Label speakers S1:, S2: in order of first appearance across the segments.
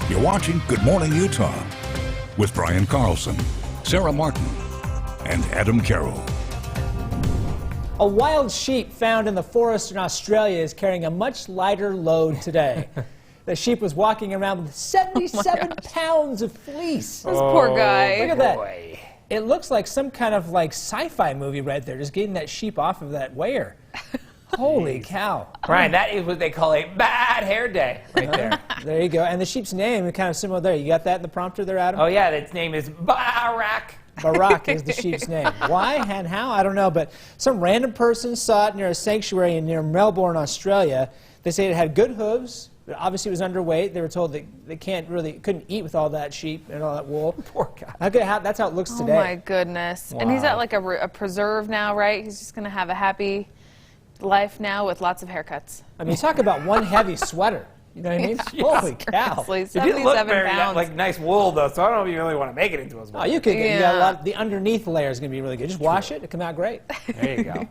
S1: You're watching Good Morning Utah with Brian Carlson, Sarah Martin, and Adam Carroll.
S2: A wild sheep found in the forest in Australia is carrying a much lighter load today. The sheep was walking around with 77 pounds of fleece.
S3: This poor guy.
S2: Look at that. It looks like some kind of sci-fi movie right there, just getting that sheep off of that wire. Holy cow.
S4: Brian, that is what they call a bad hair day right there.
S2: There you go. And the sheep's name is kind of similar there. You got that in the prompter there, Adam?
S4: Oh, yeah, its name is Barack.
S2: Barack is the sheep's name. Why and how, I don't know, but some random person saw it near a sanctuary near Melbourne, Australia. They say it had good hooves, but obviously it was underweight. They were told that they couldn't eat with all that sheep and all that wool.
S4: Poor guy.
S2: That's how it looks today.
S3: Oh my goodness.
S4: Wow.
S3: And he's at like a preserve now, right? He's just going to have a happy life now with lots of haircuts.
S2: I mean, talk about one heavy sweater. You know what I mean?
S3: Yeah.
S2: Holy cow.
S4: It didn't look
S3: 77
S4: very
S3: pounds.
S4: like nice wool, though, so I don't know if you really want to make it into a
S2: Oh,
S4: sweater.
S2: you could get
S3: Yeah.
S2: a lot. The underneath layer is going to be really good. Just wash it. It'll come out great.
S4: There you go.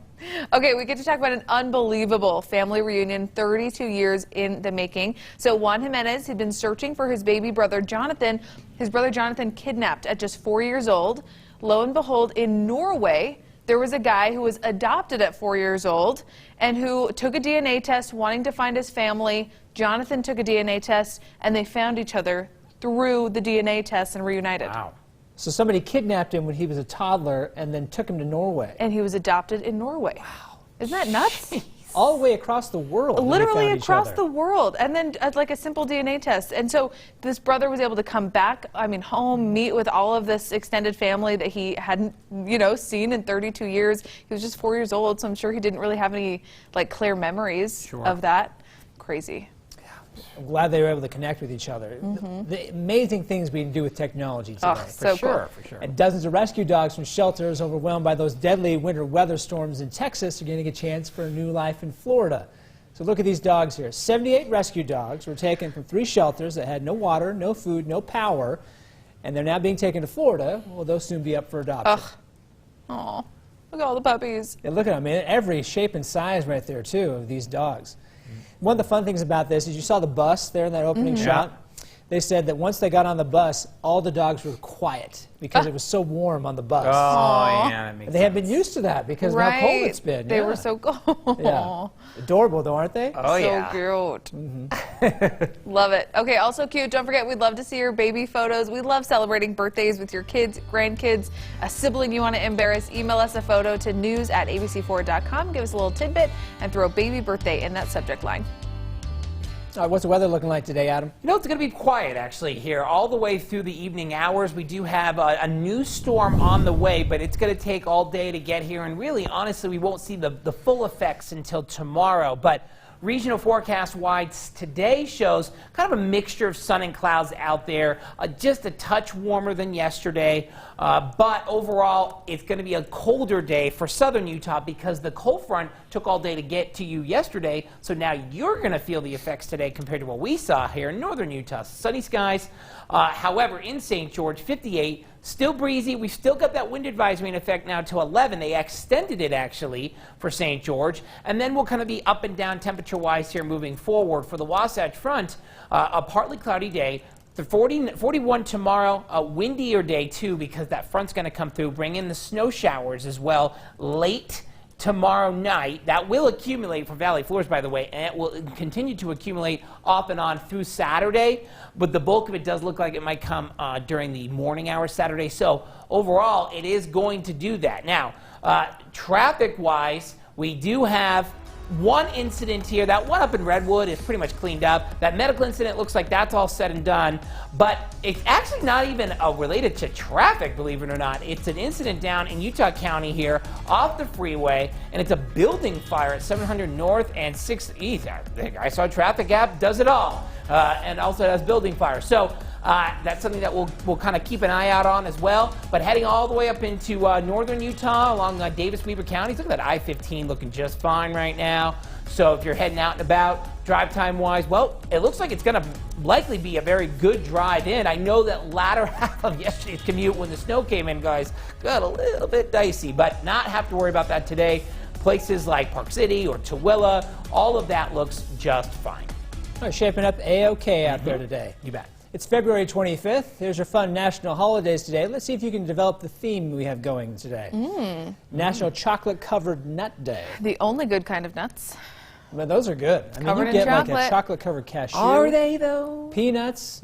S3: Okay, we get to talk about an unbelievable family reunion, 32 years in the making. So Juan Jimenez had been searching for his baby brother, Jonathan. His brother, Jonathan, kidnapped at just 4 years old. Lo and behold, in Norway, there was a guy who was adopted at 4 years old and who took a DNA test wanting to find his family. Jonathan took a DNA test, and they found each other through the DNA test and reunited.
S4: Wow.
S2: So somebody kidnapped him when he was a toddler and then took him to Norway.
S3: And he was adopted in Norway. Wow. Isn't that nuts?
S2: All the way across the world.
S3: Literally across the world. And then like a simple DNA test. And so this brother was able to come back, home, meet with all of this extended family that he hadn't, seen in 32 years. He was just 4 years old, so I'm sure he didn't really have any clear memories of that. Crazy.
S2: I'm glad they were able to connect with each other. The amazing things we can do with technology today.
S3: So cool.
S4: For sure.
S2: And dozens of rescue dogs from shelters overwhelmed by those deadly winter weather storms in Texas are getting a chance for a new life in Florida. So look at these dogs here. 78 rescue dogs were taken from 3 shelters that had no water, no food, no power, and they're now being taken to Florida. Well, they'll soon be up for adoption.
S3: Oh, look at all the puppies.
S2: And look at them, man. Every shape and size right there, too, of these dogs. One of the fun things about this is you saw the bus there in that opening shot. They said that once they got on the bus, all the dogs were quiet because it was so warm on the bus.
S4: Oh, yeah, that makes
S2: They have been used to that because of how cold it's been.
S3: They were so cold.
S2: Yeah. Adorable, though, aren't they?
S4: Oh, yeah.
S3: So cute. Love it. Okay, also cute. Don't forget, we'd love to see your baby photos. We love celebrating birthdays with your kids, grandkids, a sibling you want to embarrass. Email us a photo to news@abc4.com. Give us a little tidbit and throw baby birthday in that subject line.
S2: All right, what's the weather looking like today, Adam?
S4: It's going to be quiet, actually, here all the way through the evening hours. We do have a new storm on the way, but it's going to take all day to get here. And really, honestly, we won't see the full effects until tomorrow. But regional forecast-wise today shows kind of a mixture of sun and clouds out there, just a touch warmer than yesterday. But overall, it's going to be a colder day for southern Utah because the cold front took all day to get to you yesterday. So now you're going to feel the effects today compared to what we saw here in northern Utah. Sunny skies. However, in St. George, 58. Still breezy. We've still got that wind advisory in effect now to 11. They extended it, actually, for St. George. And then we'll kind of be up and down temperature-wise here moving forward. For the Wasatch Front, a partly cloudy day. The 41 tomorrow, a windier day, too, because that front's going to come through, bring in the snow showers as well late tomorrow night. That will accumulate for valley floors, by the way, and it will continue to accumulate off and on through Saturday, but the bulk of it does look like it might come during the morning hours Saturday. So overall, it is going to do that. Now, traffic-wise, we do have one incident here. That one up in Redwood is pretty much cleaned up. That medical incident looks like that's all said and done, but it's actually not even related to traffic, believe it or not. It's an incident down in Utah County here off the freeway, and it's a building fire at 700 North and 6th East. I saw a traffic app, does it all, and also has building fire. So that's something that we'll kind of keep an eye out on as well. But heading all the way up into northern Utah along Davis-Weber counties, look at that I-15 looking just fine right now. So if you're heading out and about, drive time-wise, well, it looks like it's going to likely be a very good drive in. I know that latter half of yesterday's commute when the snow came in, guys, got a little bit dicey, but not have to worry about that today. Places like Park City or Tooele, all of that looks just fine.
S2: Shaping up A-OK out there today.
S4: You bet.
S2: It's February 25th. Here's your fun national holidays today. Let's see if you can develop the theme we have going today. National Chocolate-Covered Nut Day.
S3: The only good kind of nuts.
S2: Well, those are good. I mean,
S3: Covered
S2: you
S3: in
S2: get like a
S3: chocolate.
S2: chocolate-covered cashew.
S4: Are they, though?
S2: Peanuts.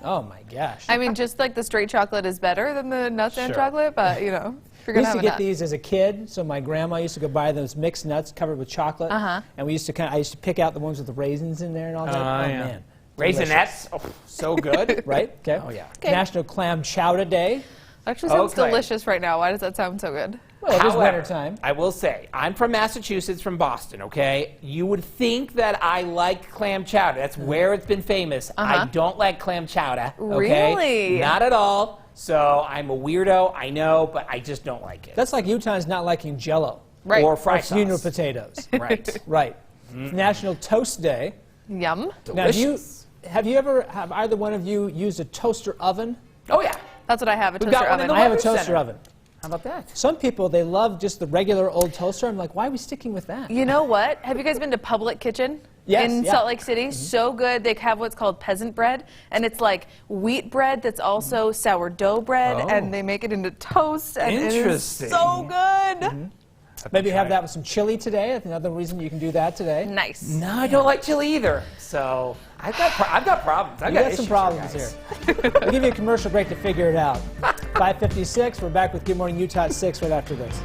S2: Oh, my gosh.
S3: I mean, just like the straight chocolate is better than the nuts and
S2: Sure.
S3: chocolate, but, you know, if you're
S2: We
S3: going to
S2: used
S3: have
S2: to
S3: a
S2: get
S3: nut.
S2: these as a kid, so my grandma used to go buy those mixed nuts covered with chocolate, and we used to I used to pick out the ones with the raisins in there and all that. Oh,
S4: yeah.
S2: man.
S4: Raisinets, oh, so good.
S2: Right? Okay.
S4: Oh, yeah.
S3: Okay.
S2: National Clam Chowder Day.
S3: Actually sounds
S4: Okay.
S3: delicious right now. Why does that sound so good?
S2: Well, it is
S4: However,
S2: winter time.
S4: I will say, I'm from Massachusetts, from Boston, okay? You would think that I like clam chowder. That's where it's been famous. I don't like clam chowder, okay?
S3: Really?
S4: Not at all. So I'm a weirdo, I know, but I just don't like it.
S2: That's like Utahns not liking Jell-O.
S3: Right.
S4: Or fried
S2: Funeral
S4: sauce.
S2: potatoes.
S4: Right.
S2: Right. National Toast Day.
S3: Yum.
S2: Now,
S4: Delicious.
S2: have either one of you used a toaster oven?
S4: Oh, yeah.
S3: That's what I have, a
S4: We've
S3: toaster
S4: got one in
S3: oven.
S4: the
S2: I have a
S4: Weather
S2: toaster
S4: Center.
S2: oven.
S4: How about that?
S2: Some people, they love just the regular old toaster. I'm like, why are we sticking with that?
S3: You know what? Have you guys been to Public Kitchen?
S2: Yes,
S3: In
S2: yeah.
S3: Salt Lake City? So good. They have what's called peasant bread, and it's like wheat bread that's also sourdough bread,
S4: Oh.
S3: and they make it into toast, and it is
S4: Interesting.
S3: so good.
S2: Maybe have that with some chili today. That's another reason you can do that today.
S3: Nice.
S4: No, I don't like chili either. So I've got problems. I've
S2: You
S4: got
S2: got some
S4: issues
S2: problems
S4: guys.
S2: here. We'll give you a commercial break to figure it out. 5:56. We're back with Good Morning Utah at 6 right after this.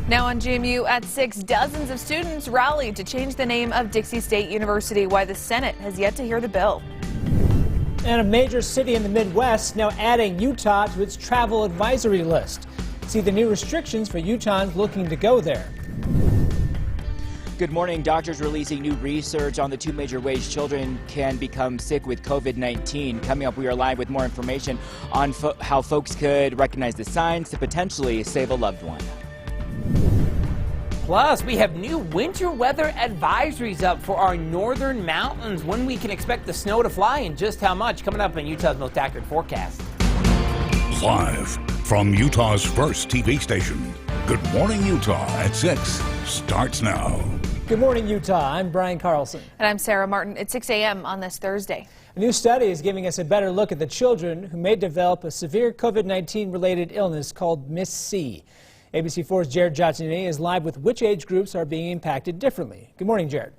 S3: Now on GMU at 6, dozens of students rallied to change the name of Dixie State University. Why the Senate has yet to hear the bill.
S2: And a major city in the Midwest now adding Utah to its travel advisory list. See the new restrictions for Utahns looking to go there.
S5: Good morning. Doctors releasing new research on the two major ways children can become sick with COVID-19. Coming up, we are live with more information on how folks could recognize the signs to potentially save a loved one.
S4: Plus, we have new winter weather advisories up for our northern mountains. When we can expect the snow to fly and just how much. Coming up in Utah's most accurate forecast.
S1: Live from Utah's first TV station, Good Morning Utah at 6 starts now.
S2: Good morning, Utah. I'm Brian Carlson.
S3: And I'm Sarah Martin at 6 a.m. on this Thursday.
S2: A new study is giving us a better look at the children who may develop a severe COVID-19 related illness called MIS-C. ABC4's Jared Jatini is live with which age groups are being impacted differently. Good morning, Jared.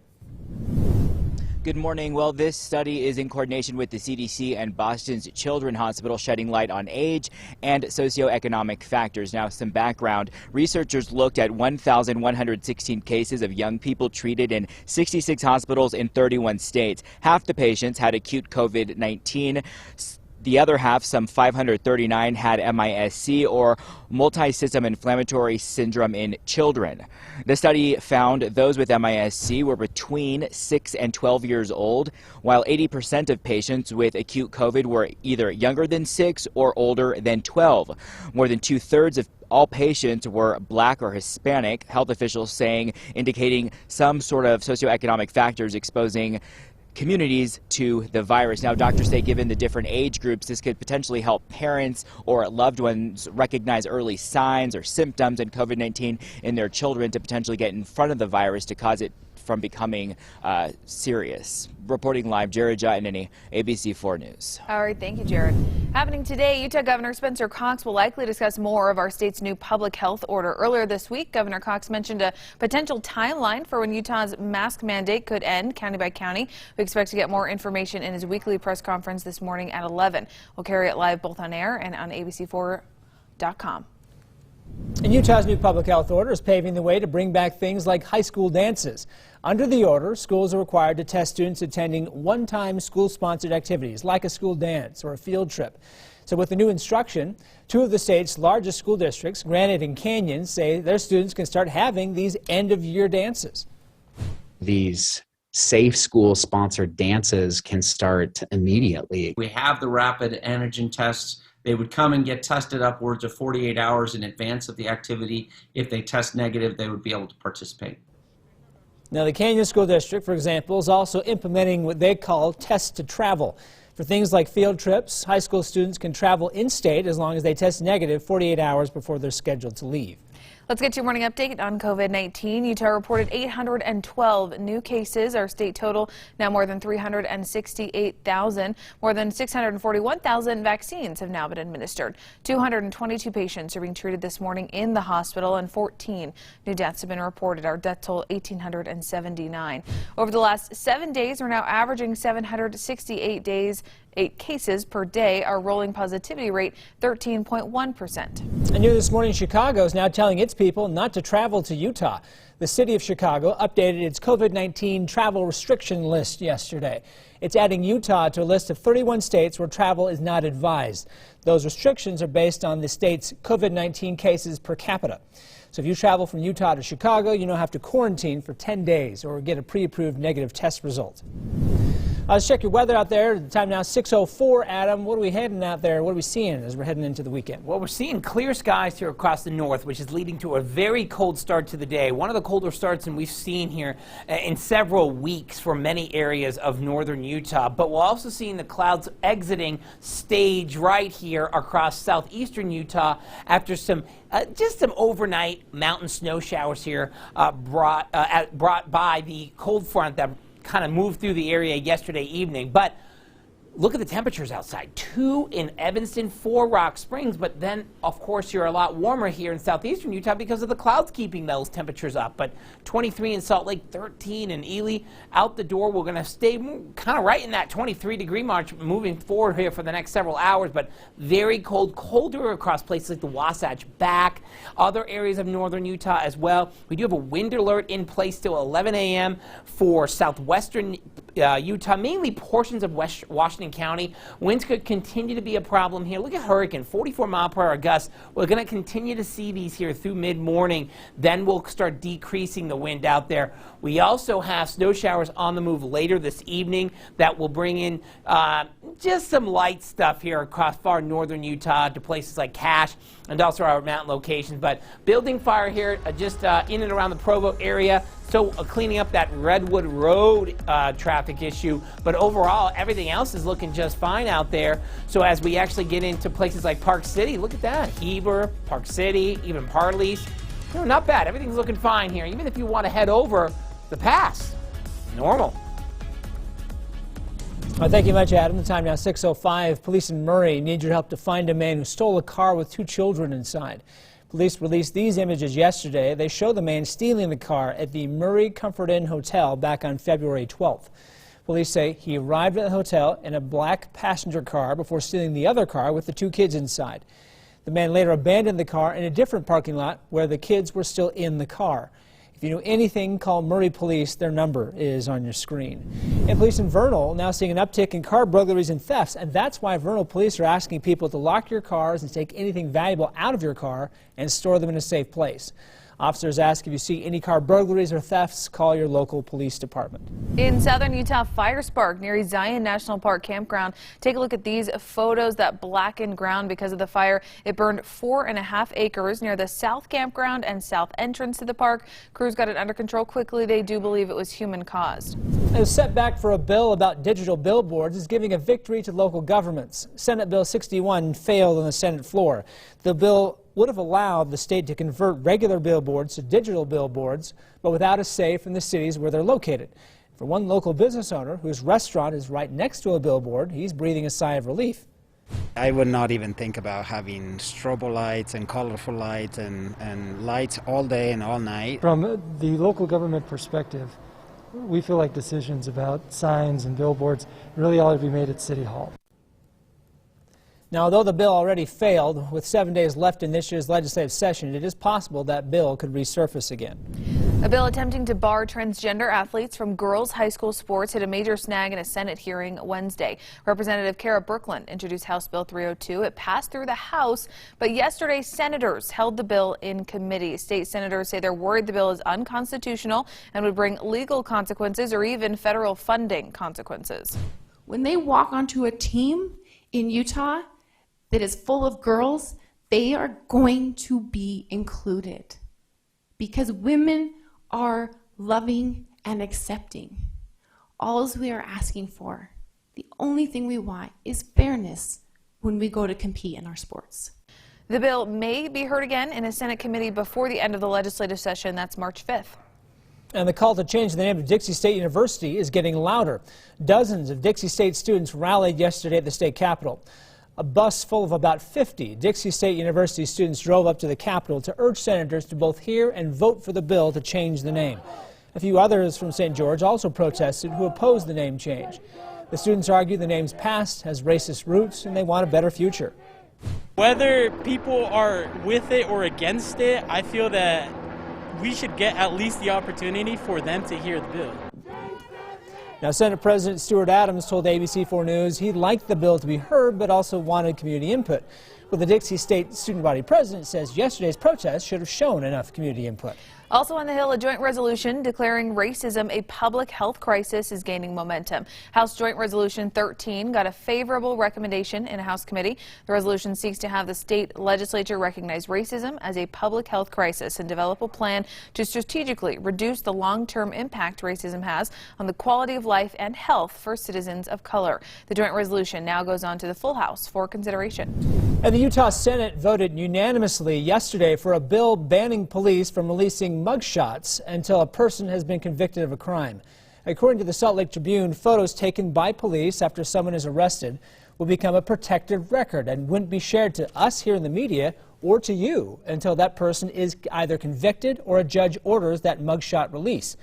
S5: Good morning. Well, this study is in coordination with the CDC and Boston's Children's Hospital, shedding light on age and socioeconomic factors. Now, some background. Researchers looked at 1,116 cases of young people treated in 66 hospitals in 31 states. Half the patients had acute COVID-19. The other half, some 539, had MIS-C, or multi-system inflammatory syndrome in children. The study found those with MIS-C were between 6 and 12 years old, while 80% of patients with acute COVID were either younger than 6 or older than 12. More than two-thirds of all patients were Black or Hispanic, health officials saying, indicating some sort of socioeconomic factors exposing communities to the virus. Now, doctors say given the different age groups, this could potentially help parents or loved ones recognize early signs or symptoms in COVID-19 in their children to potentially get in front of the virus to cause it from becoming serious. Reporting live, Jared Jatini, ABC4 News.
S3: All right, thank you, Jared. Happening today, Utah Governor Spencer Cox will likely discuss more of our state's new public health order. Earlier this week, Governor Cox mentioned a potential timeline for when Utah's mask mandate could end, county by county. We expect to get more information in his weekly press conference this morning at 11. We'll carry it live both on air and on ABC4.com.
S2: And Utah's new public health order is paving the way to bring back things like high school dances. Under the order, schools are required to test students attending one-time school-sponsored activities like a school dance or a field trip. So with the new instruction, two of the state's largest school districts, Granite and Canyon, say their students can start having these end-of-year dances.
S6: These safe school-sponsored dances can start immediately.
S7: We have the rapid antigen tests. They would come and get tested upwards of 48 hours in advance of the activity. If they test negative, they would be able to participate.
S2: Now, the Canyon School District, for example, is also implementing what they call Test to Travel. For things like field trips, high school students can travel in-state as long as they test negative 48 hours before they're scheduled to leave.
S3: Let's get your morning update on COVID-19. Utah reported 812 new cases. Our state total now more than 368,000. More than 641,000 vaccines have now been administered. 222 patients are being treated this morning in the hospital, and 14 new deaths have been reported. Our death toll 1,879. Over the last 7 days, we're now averaging 768 cases per day. Our rolling positivity rate 13.1%.
S2: And new this morning, Chicago is now telling its people not to travel to Utah. The city of Chicago updated its COVID-19 travel restriction list yesterday. It's adding Utah to a list of 31 states where travel is not advised. Those restrictions are based on the state's COVID-19 cases per capita. So if you travel from Utah to Chicago, you now have to quarantine for 10 days or get a pre-approved negative test result. Let's check your weather out there. The time now 6:04. Adam, what are we heading out there? What are we seeing as we're heading into the weekend?
S4: Well, we're seeing clear skies here across the north, which is leading to a very cold start to the day. One of the colder starts than we've seen here in several weeks for many areas of northern Utah. But we're also seeing the clouds exiting stage right here across southeastern Utah after just some overnight mountain snow showers here brought by the cold front that kind of moved through the area yesterday evening. But look at the temperatures outside. 2 in Evanston, 4 Rock Springs, but then of course you're a lot warmer here in southeastern Utah because of the clouds keeping those temperatures up. But 23 in Salt Lake, 13 in Ely. Out the door, we're going to stay kind of right in that 23-degree march moving forward here for the next several hours, but very cold, colder across places like the Wasatch Back, other areas of northern Utah as well. We do have a wind alert in place till 11 a.m. for southwestern Utah, mainly portions of West Washington County. Winds could continue to be a problem here. Look at hurricane, 44-mile-per-hour gusts. We're going to continue to see these here through mid-morning. Then we'll start decreasing the wind out there. We also have snow showers on the move later this evening that will bring in just some light stuff here across far northern Utah to places like Cache and also our mountain locations. But building fire here just in and around the Provo area. So cleaning up that Redwood Road traffic issue, but overall everything else is looking just fine out there. So as we actually get into places like Park City, look at that, Heber, Park City, even Parleys, not bad. Everything's looking fine here. Even if you want to head over the pass, normal.
S2: Well, thank you much, Adam. The time now 6:05. Police in Murray need your help to find a man who stole a car with 2 children inside. Police released these images yesterday. They show the man stealing the car at the Murray Comfort Inn Hotel back on February 12th. Police say he arrived at the hotel in a black passenger car before stealing the other car with the 2 kids inside. The man later abandoned the car in a different parking lot where the kids were still in the car. If you know anything, call Murray Police. Their number is on your screen. And police in Vernal now seeing an uptick in car burglaries and thefts, and that's why Vernal Police are asking people to lock your cars and take anything valuable out of your car and store them in a safe place. Officers ask if you see any car burglaries or thefts, call your local police department.
S3: In southern Utah, fire sparked near Zion National Park campground. Take a look at these photos, that blackened ground because of the fire. It burned 4.5 acres near the south campground and south entrance to the park. Crews got it under control quickly. They do believe it was human caused.
S2: A setback for a bill about digital billboards is giving a victory to local governments. Senate Bill 61 failed on the Senate floor. The bill would have allowed the state to convert regular billboards to digital billboards, but without a say from the cities where they're located. For one local business owner whose restaurant is right next to a billboard, he's breathing a sigh of relief.
S8: I would not even think about having strobo lights and colorful lights and lights all day and all night.
S9: From the local government perspective, we feel like decisions about signs and billboards really ought to be made at City Hall.
S2: Now, although the bill already failed, with 7 days left in this year's legislative session, it is possible that bill could resurface again.
S3: A bill attempting to bar transgender athletes from girls' high school sports hit a major snag in a Senate hearing Wednesday. Representative Kara Brooklyn introduced House Bill 302. It passed through the House, but yesterday senators held the bill in committee. State senators say they're worried the bill is unconstitutional and would bring legal consequences or even federal funding consequences.
S10: When they walk onto a team in Utah that is full of girls, they are going to be included because women are loving and accepting. All we are asking for, the only thing we want, is fairness when we go to compete in our sports.
S3: The bill may be heard again in a Senate committee before the end of the legislative session. That's March 5th.
S2: And the call to change the name of Dixie State University is getting louder. Dozens of Dixie State students rallied yesterday at the state capitol. A bus full of about 50 Dixie State University students drove up to the Capitol to urge senators to both hear and vote for the bill to change the name. A few others from St. George also protested who opposed the name change. The students argue the name's past has racist roots and they want a better future.
S11: Whether people are with it or against it, I feel that we should get at least the opportunity for them to hear the bill.
S2: Now, Senate President Stuart Adams told ABC4 News he'd like the bill to be heard, but also wanted community input. Well, the Dixie State Student Body President says yesterday's protest should have shown enough community input.
S3: Also on the Hill, a joint resolution declaring racism a public health crisis is gaining momentum. House Joint Resolution 13 got a favorable recommendation in a House committee. The resolution seeks to have the state legislature recognize racism as a public health crisis and develop a plan to strategically reduce the long-term impact racism has on the quality of life and health for citizens of color. The joint resolution now goes on to the full House for consideration.
S2: And the Utah Senate voted unanimously yesterday for a bill banning police from releasing mugshots until a person has been convicted of a crime. According to the Salt Lake Tribune, photos taken by police after someone is arrested will become a protected record and wouldn't be shared to us here in the media or to you until that person is either convicted or a judge orders that mugshot release.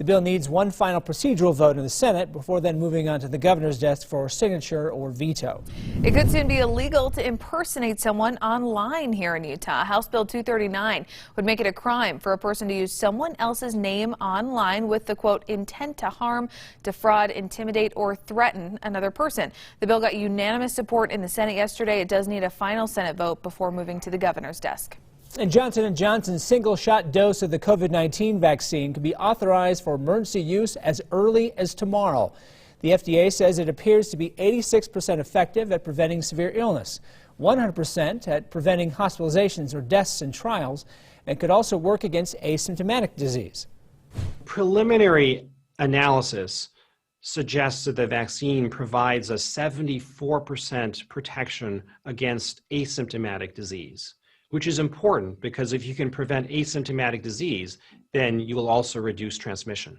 S2: The bill needs one final procedural vote in the Senate before then moving on to the governor's desk for signature or veto.
S3: It could soon be illegal to impersonate someone online here in Utah. House Bill 239 would make it a crime for a person to use someone else's name online with the, quote, intent to harm, defraud, intimidate, or threaten another person. The bill got unanimous support in the Senate yesterday. It does need a final Senate vote before moving to the governor's desk.
S2: And Johnson & Johnson's single-shot dose of the COVID-19 vaccine could be authorized for emergency use as early as tomorrow. The FDA says it appears to be 86% effective at preventing severe illness, 100% at preventing hospitalizations or deaths in trials, and could also work against asymptomatic disease.
S12: Preliminary analysis suggests that the vaccine provides a 74% protection against asymptomatic disease, which is important because if you can prevent asymptomatic disease, then you will also reduce transmission.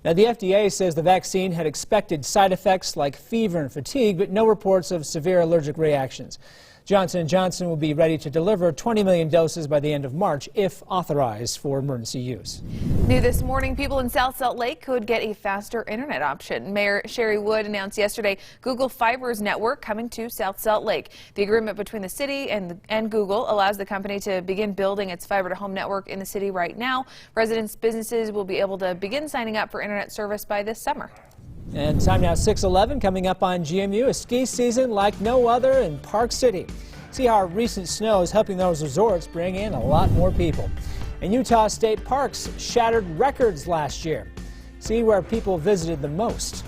S2: Now, the FDA says the vaccine had expected side effects like fever and fatigue, but no reports of severe allergic reactions. Johnson & Johnson will be ready to deliver 20 million doses by the end of March if authorized for emergency use.
S3: New this morning, people in South Salt Lake could get a faster internet option. Mayor Sherry Wood announced yesterday Google Fiber's network coming to South Salt Lake. The agreement between the city and Google allows the company to begin building its fiber-to-home network in the city right now. Residents, businesses will be able to begin signing up for internet service by this summer.
S2: And time now 6:11, coming up on GMU, a ski season like no other in Park City. See how our recent snow is helping those resorts bring in a lot more people. And Utah state parks shattered records last year. See where people visited the most.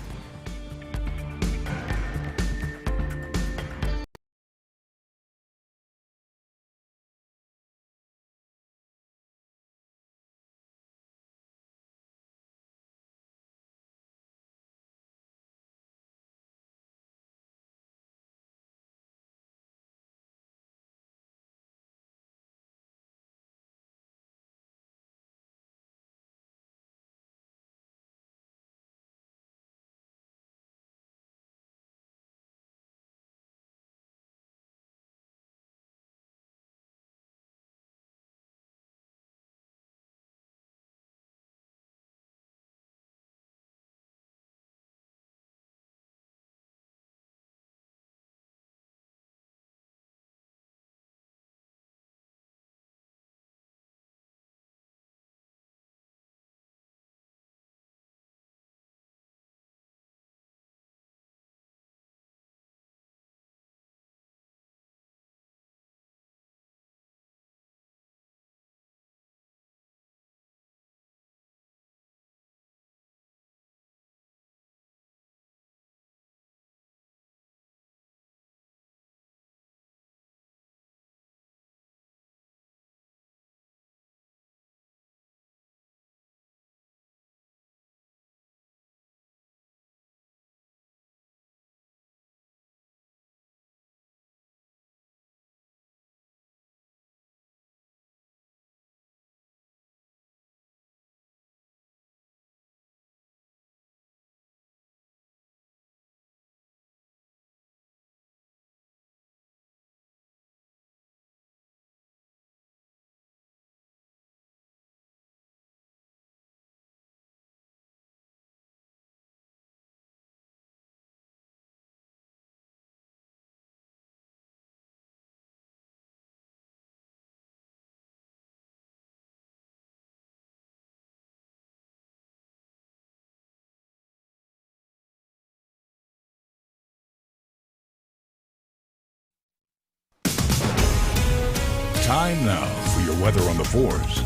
S1: Time now for your weather on the 4s.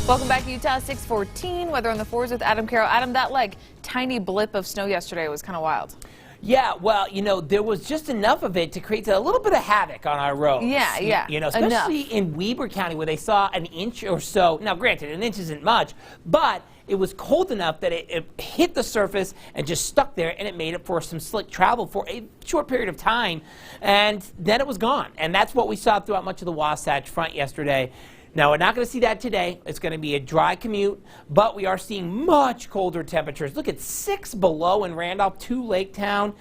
S3: Welcome back, Utah. 6:14. Weather on the 4s with Adam Carroll. Adam, that tiny blip of snow yesterday was kind of wild.
S4: Yeah, well, there was just enough of it to create a little bit of havoc on our roads.
S3: Yeah.
S4: Especially in Weber County where they saw an inch or so. Now, granted, an inch isn't much, but it was cold enough that it hit the surface and just stuck there, and it made it for some slick travel for a short period of time, and then it was gone. And that's what we saw throughout much of the Wasatch Front yesterday. Now, we're not going to see that today. It's going to be a dry commute, but we are seeing much colder temperatures. Look at 6 below in Randolph, 2 Lake Town,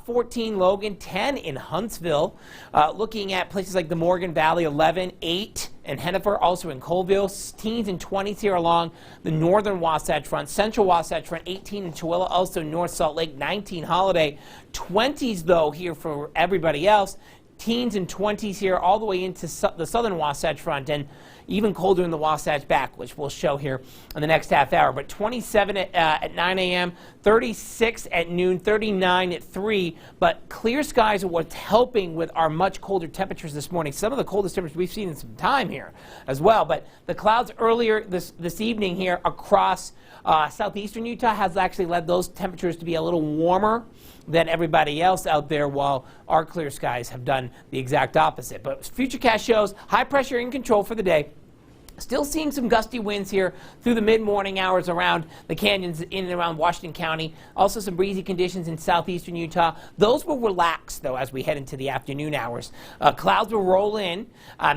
S4: 14 Logan, 10 in Huntsville. Looking at places like the Morgan Valley, 11, 8 in Hennifer, also in Colville. Teens and 20s here along the northern Wasatch Front. Central Wasatch Front, 18 in Tooele, also North Salt Lake, 19 Holiday. 20s, though, here for everybody else. Teens and 20s here all the way into the southern Wasatch Front, and even colder in the Wasatch Back, which we'll show here in the next half hour. But 27 at 9 a.m., 36 at noon, 39 at 3. But clear skies are what's helping with our much colder temperatures this morning. Some of the coldest temperatures we've seen in some time here as well. But the clouds earlier this evening here across southeastern Utah has actually led those temperatures to be a little warmer than everybody else out there, while our clear skies have done the exact opposite. But Futurecast shows high pressure in control for the day. Still seeing some gusty winds here through the mid-morning hours around the canyons in and around Washington County. Also some breezy conditions in southeastern Utah. Those will relax, though, as we head into the afternoon hours. Clouds will roll in.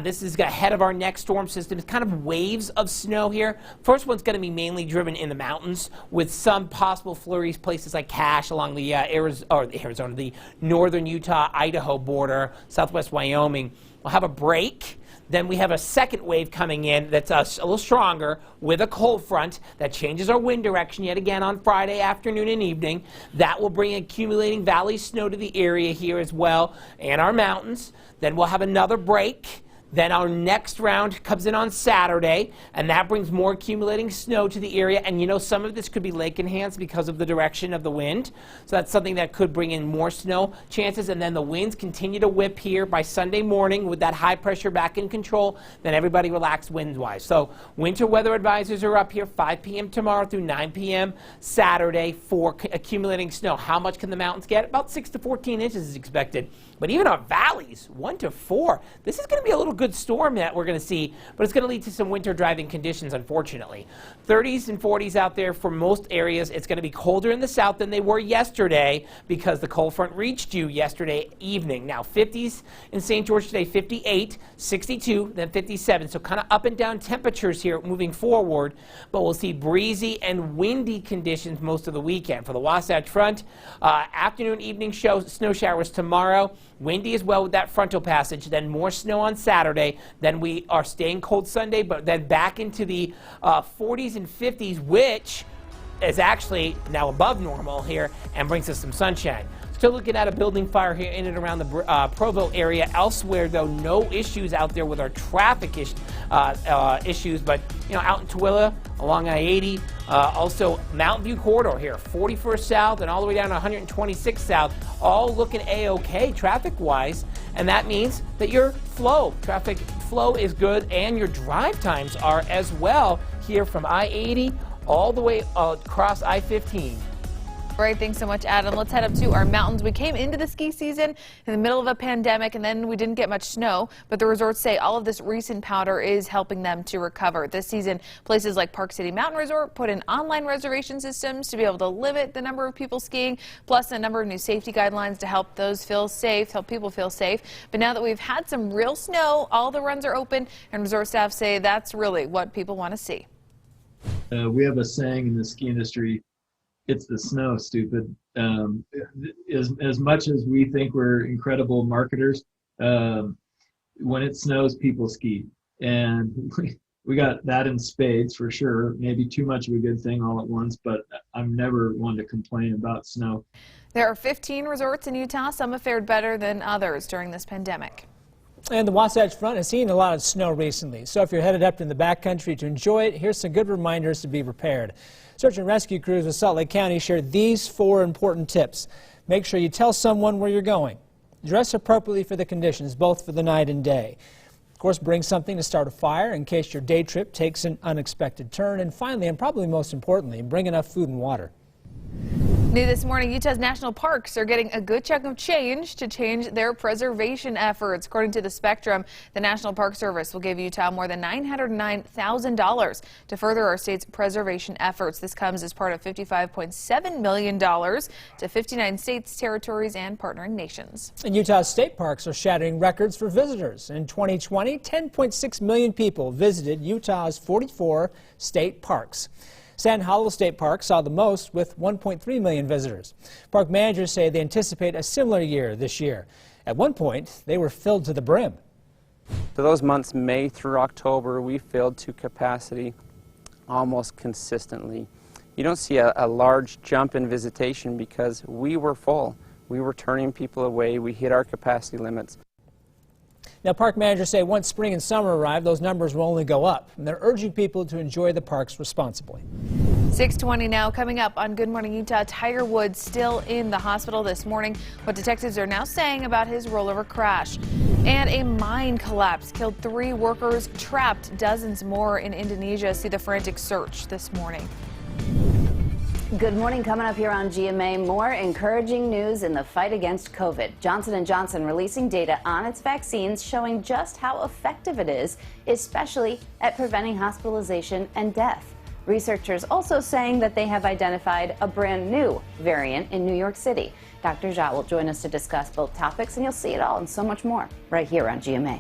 S4: This is ahead of our next storm system. It's kind of waves of snow here. First one's going to be mainly driven in the mountains, with some possible flurries places like Cache along the Arizona, the northern Utah-Idaho border, southwest Wyoming. We'll have a break. Then we have a second wave coming in that's a little stronger with a cold front that changes our wind direction yet again on Friday afternoon and evening. That will bring accumulating valley snow to the area here as well, and our mountains. Then we'll have another break. Then our next round comes in on Saturday, and that brings more accumulating snow to the area. And you know, some of this could be lake enhanced because of the direction of the wind. So that's something that could bring in more snow chances. And then the winds continue to whip here by Sunday morning with that high pressure back in control. Then everybody relax wind-wise. So winter weather advisors are up here 5 p.m. tomorrow through 9 p.m. Saturday for accumulating snow. How much can the mountains get? About 6 to 14 inches is expected. But even our valleys, 1 to 4. This is going to be a little good storm that we're going to see, but it's going to lead to some winter driving conditions, unfortunately. 30s and 40s out there for most areas. It's going to be colder in the south than they were yesterday because the cold front reached you yesterday evening. Now 50s in St. George today, 58, 62, then 57. So kind of up and down temperatures here moving forward, but we'll see breezy and windy conditions most of the weekend. For the Wasatch Front, afternoon, evening snow showers tomorrow. Windy as well with that frontal passage, then more snow on Saturday. Then we are staying cold Sunday, but then back into the 40s and 50s, which is actually now above normal here and brings us some sunshine. Still looking at a building fire here in and around the Provo area. Elsewhere, though, no issues out there with our traffic issues, but you know, out in Tooele along I-80, also Mountain View corridor here, 41st South and all the way down to 126 South, all looking A-OK traffic-wise, and that means that your traffic flow is good, and your drive times are as well here from I-80 all the way across I-15.
S3: All right, thanks so much, Adam. Let's head up to our mountains. We came into the ski season in the middle of a pandemic, and then we didn't get much snow, but the resorts say all of this recent powder is helping them to recover. This season, places like Park City Mountain Resort put in online reservation systems to be able to limit the number of people skiing, plus a number of new safety guidelines to help people feel safe. But now that we've had some real snow, all the runs are open, and resort staff say that's really what people want to see.
S13: We have a saying in the ski industry, it's the snow, stupid. As much as we think we're incredible marketers, when it snows, people ski. And we got that in spades for sure. Maybe too much of a good thing all at once, but I'm never one to complain about snow.
S3: There are 15 resorts in Utah. Some have fared better than others during this pandemic.
S2: And the Wasatch Front has seen a lot of snow recently, so if you're headed up in the backcountry to enjoy it, here's some good reminders to be prepared. Search and rescue crews with Salt Lake County shared these 4 important tips. Make sure you tell someone where you're going. Dress appropriately for the conditions, both for the night and day. Of course, bring something to start a fire in case your day trip takes an unexpected turn. And finally, and probably most importantly, bring enough food and water.
S3: New this morning, Utah's national parks are getting a good chunk of change to change their preservation efforts. According to the Spectrum, the National Park Service will give Utah more than $909,000 to further our state's preservation efforts. This comes as part of $55.7 million to 59 states, territories, and partnering nations.
S2: And Utah's state parks are shattering records for visitors. In 2020, 10.6 million people visited Utah's 44 state parks. Sand Hollow State Park saw the most with 1.3 million visitors. Park managers say they anticipate a similar year this year. At one point, they were filled to the brim.
S14: For those months, May through October, we filled to capacity almost consistently. You don't see a large jump in visitation because we were full. We were turning people away. We hit our capacity limits.
S2: Now, park managers say once spring and summer arrive, those numbers will only go up. And they're urging people to enjoy the parks responsibly.
S3: 6:20 now. Coming up on Good Morning Utah, Tiger Woods still in the hospital this morning. What detectives are now saying about his rollover crash. And a mine collapse killed 3 workers, trapped dozens more in Indonesia. See the frantic search this morning.
S15: Good morning. Coming up here on GMA, more encouraging news in the fight against COVID. Johnson & Johnson releasing data on its vaccines showing just how effective it is, especially at preventing hospitalization and death. Researchers also saying that they have identified a brand new variant in New York City. Dr. Jha will join us to discuss both topics, and you'll see it all and so much more right here on GMA.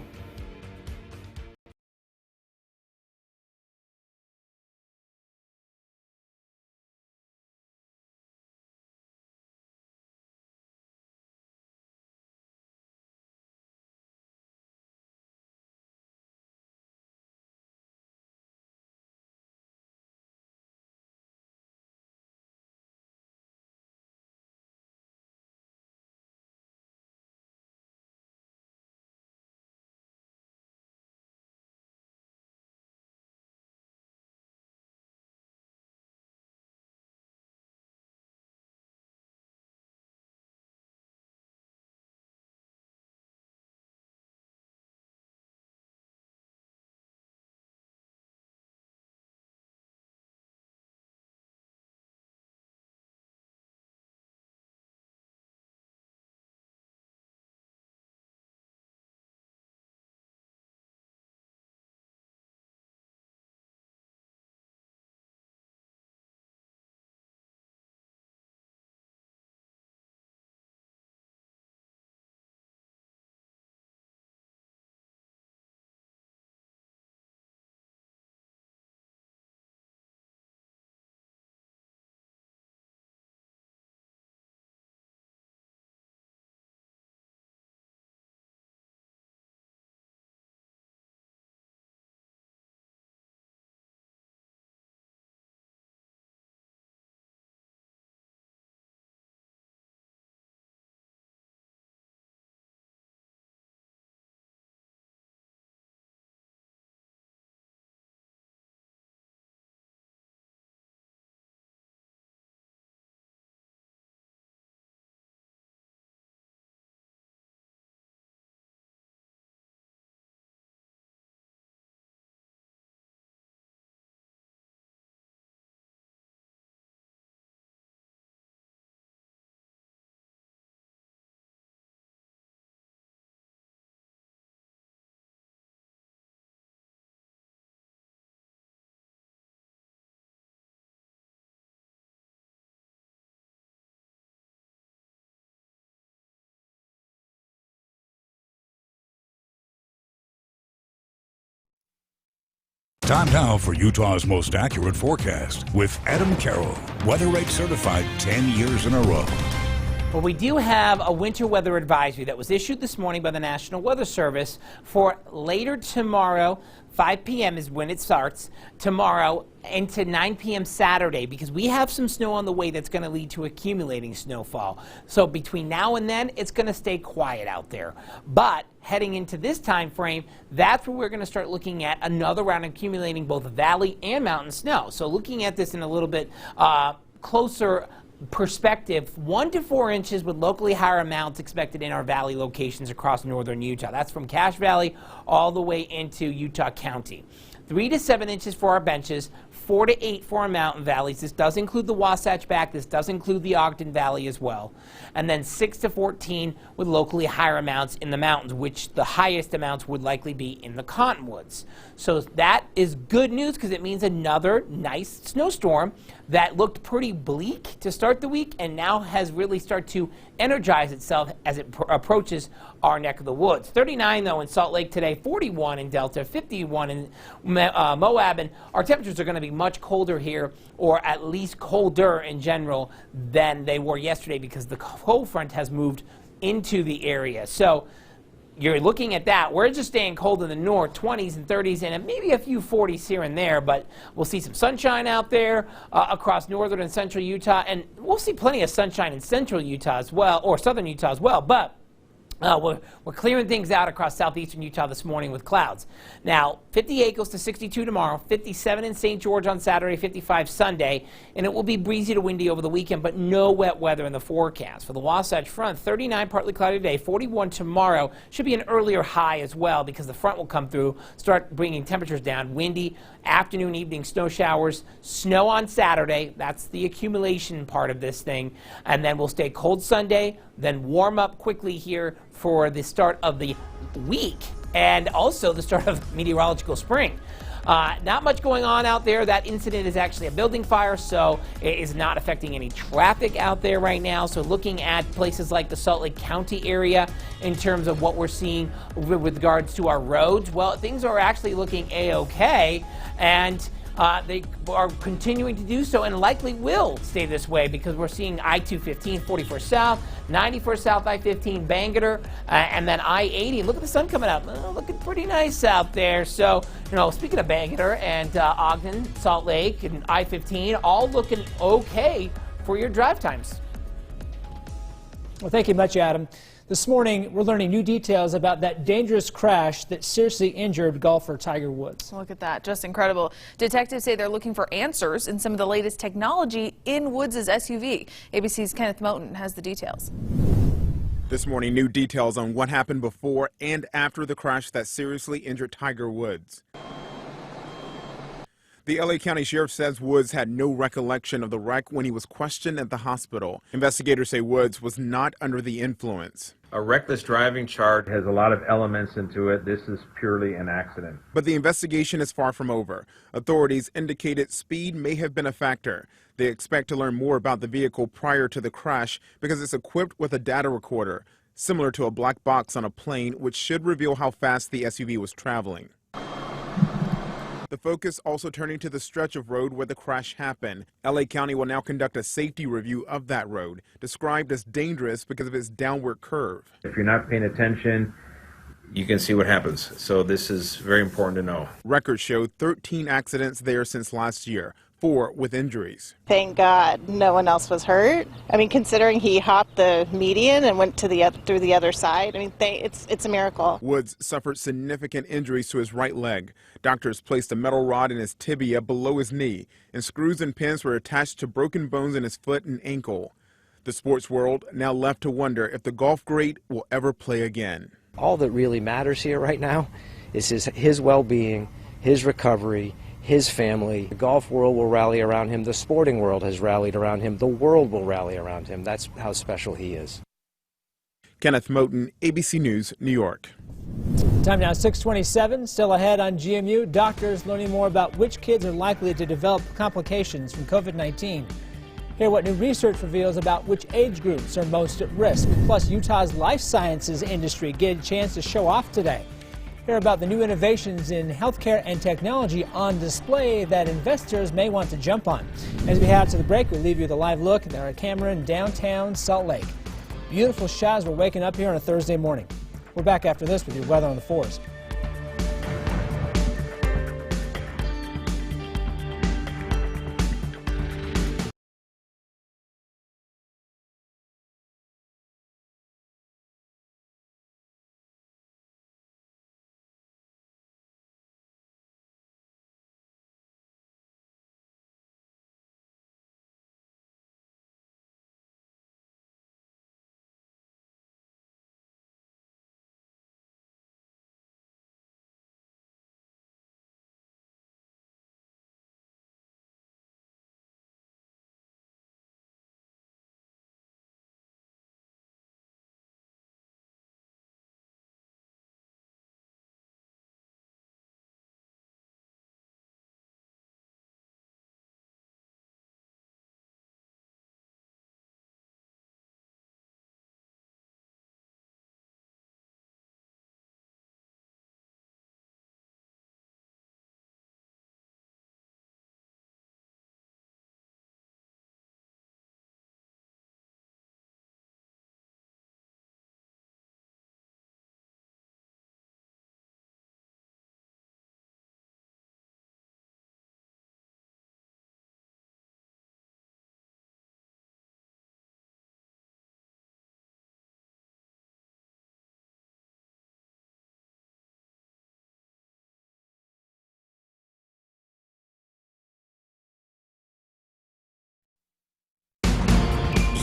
S1: Time now for Utah's most accurate forecast with Adam Carroll, Weather Rate certified 10 years in a row.
S4: Well, we do have a winter weather advisory that was issued this morning by the National Weather Service for later tomorrow. 5 p.m. is when it starts tomorrow into 9 p.m. Saturday, because we have some snow on the way that's going to lead to accumulating snowfall. So between now and then, it's going to stay quiet out there. But heading into this time frame, that's where we're going to start looking at another round of accumulating both valley and mountain snow. So looking at this in a little bit closer perspective, 1 to 4 inches with locally higher amounts expected in our valley locations across northern Utah. That's from Cache Valley all the way into Utah County. 3 to 7 inches for our benches, 4 to 8 for our mountain valleys. This does include the Wasatch Back. This does include the Ogden Valley as well. And then 6 to 14 with locally higher amounts in the mountains, which the highest amounts would likely be in the Cottonwoods. So that is good news because it means another nice snowstorm that looked pretty bleak to start the week and now has really started to energize itself as it approaches our neck of the woods. 39 though in Salt Lake today, 41 in Delta, 51 in Moab, and our temperatures are going to be much colder here, or at least colder in general than they were yesterday because the cold front has moved into the area. So you're looking at that. We're just staying cold in the north, 20s and 30s, and maybe a few 40s here and there, but we'll see some sunshine out there across northern and central Utah, and we'll see plenty of sunshine in central Utah as well, or southern Utah as well, but we're clearing things out across southeastern Utah this morning with clouds. Now, 58 goes to 62 tomorrow, 57 in St. George on Saturday, 55 Sunday, and it will be breezy to windy over the weekend, but no wet weather in the forecast. For the Wasatch Front, 39 partly cloudy today, 41 tomorrow. Should be an earlier high as well because the front will come through, start bringing temperatures down. Windy, afternoon, evening snow showers, snow on Saturday. That's the accumulation part of this thing. And then we'll stay cold Sunday, then warm up quickly here for the start of the week and also the start of meteorological spring. Not much going on out there. That incident is actually a building fire, so it is not affecting any traffic out there right now. So looking at places like the Salt Lake County area in terms of what we're seeing with regards to our roads, well, things are actually looking A-okay, and they are continuing to do so and likely will stay this way because we're seeing I-215, 44 South, 94 South, I-15, Bangerter, and then I-80. Look at the sun coming out. Looking pretty nice out there. So, speaking of Bangerter and Ogden, Salt Lake, and I-15, all looking okay for your drive times.
S2: Well, thank you much, Adam. This morning, we're learning new details about that dangerous crash that seriously injured golfer Tiger Woods.
S3: Look at that. Just incredible. Detectives say they're looking for answers in some of the latest technology in Woods' SUV. ABC's Kenneth Moten has the details.
S16: This morning, new details on what happened before and after the crash that seriously injured Tiger Woods. The LA County Sheriff says Woods had no recollection of the wreck when he was questioned at the hospital. Investigators say Woods was not under the influence.
S17: A reckless driving charge has a lot of elements into it. This is purely an accident.
S16: But the investigation is far from over. Authorities indicated speed may have been a factor. They expect to learn more about the vehicle prior to the crash because it's equipped with a data recorder, similar to a black box on a plane, which should reveal how fast the SUV was traveling. The focus also turning to the stretch of road where the crash happened. LA County will now conduct a safety review of that road, described as dangerous because of its downward curve.
S17: If you're not paying attention, you can see what happens. So this is very important to know.
S16: Records show 13 accidents there since last year, 4 with injuries.
S18: Thank God no one else was hurt. I mean, considering he hopped the median and went to through the other side, I mean, it's a miracle.
S16: Woods suffered significant injuries to his right leg. Doctors placed a metal rod in his tibia below his knee, and screws and pins were attached to broken bones in his foot and ankle. The sports world now left to wonder if the golf great will ever play again.
S19: All that really matters here right now is his well-being, his recovery, his family. The golf world will rally around him. The sporting world has rallied around him. The world will rally around him. That's how special he is.
S16: Kenneth Moten, ABC News, New York.
S2: Time now 6:27. Still ahead on GMU. Doctors learning more about which kids are likely to develop complications from COVID-19. Hear what new research reveals about which age groups are most at risk. Plus, Utah's life sciences industry get a chance to show off today. Hear about the new innovations in healthcare and technology on display that investors may want to jump on. As we head to the break, we'll leave you with a live look at our camera in downtown Salt Lake. Beautiful shots. We're waking up here on a Thursday morning. We're back after this with your weather on the 4s.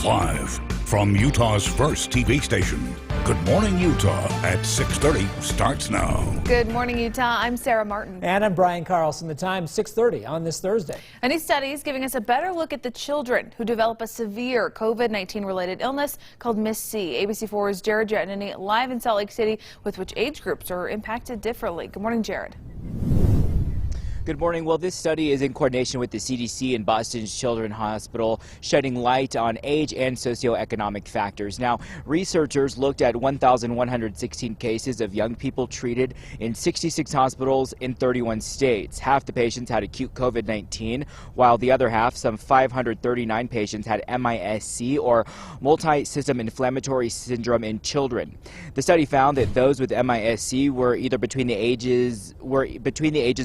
S1: Live from Utah's first TV station. Good Morning Utah at 6:30 starts now.
S3: Good morning, Utah. I'm Sarah Martin.
S2: And I'm Brian Carlson. The time 6:30 on this Thursday.
S3: A new study is giving us a better look at the children who develop a severe COVID-19 related illness called MIS-C. ABC4's Jared Jetnany live in Salt Lake City with which age groups are impacted differently. Good morning, Jared.
S5: Good morning. Well, this study is in coordination with the CDC and Boston's Children's Hospital, shedding light on age and socioeconomic factors. Now, researchers looked at 1,116 cases of young people treated in 66 hospitals in 31 states. Half the patients had acute COVID-19, while the other half, some 539 patients, had MIS-C, or multi-system inflammatory syndrome in children. The study found that those with MIS-C were between the ages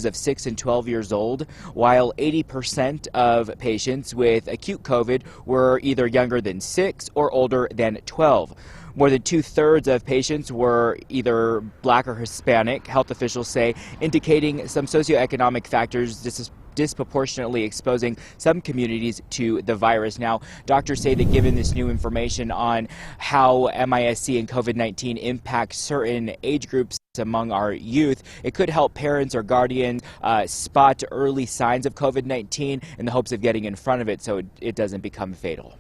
S5: of 6 and 12 years old, while 80% of patients with acute COVID were either younger than 6 or older than 12. More than 2/3 of patients were either Black or Hispanic, health officials say, indicating some socioeconomic factors disproportionately exposing some communities to the virus. Now, doctors say that given this new information on how MIS-C and COVID-19 impact certain age groups among our youth, it could help parents or guardians spot early signs of COVID-19 in the hopes of getting in front of it so it doesn't become fatal.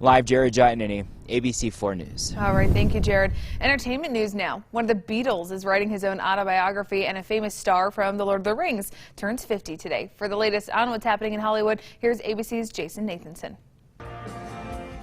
S5: Live, Jared Jetnany, ABC4 News.
S3: All right, thank you, Jared. Entertainment news now. One of the Beatles is writing his own autobiography, and a famous star from The Lord of the Rings turns 50 today. For the latest on what's happening in Hollywood, here's ABC's Jason Nathanson.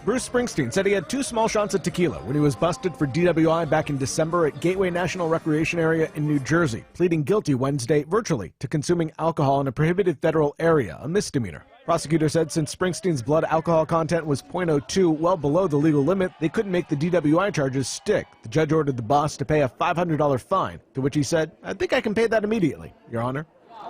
S20: Bruce Springsteen said he had 2 small shots of tequila when he was busted for DWI back in December at Gateway National Recreation Area in New Jersey, pleading guilty Wednesday virtually to consuming alcohol in a prohibited federal area, a misdemeanor. Prosecutors said since Springsteen's blood alcohol content was .02, well below the legal limit, they couldn't make the DWI charges stick. The judge ordered the boss to pay a $500 fine, to which he said, "I think I can pay that immediately, Your Honor."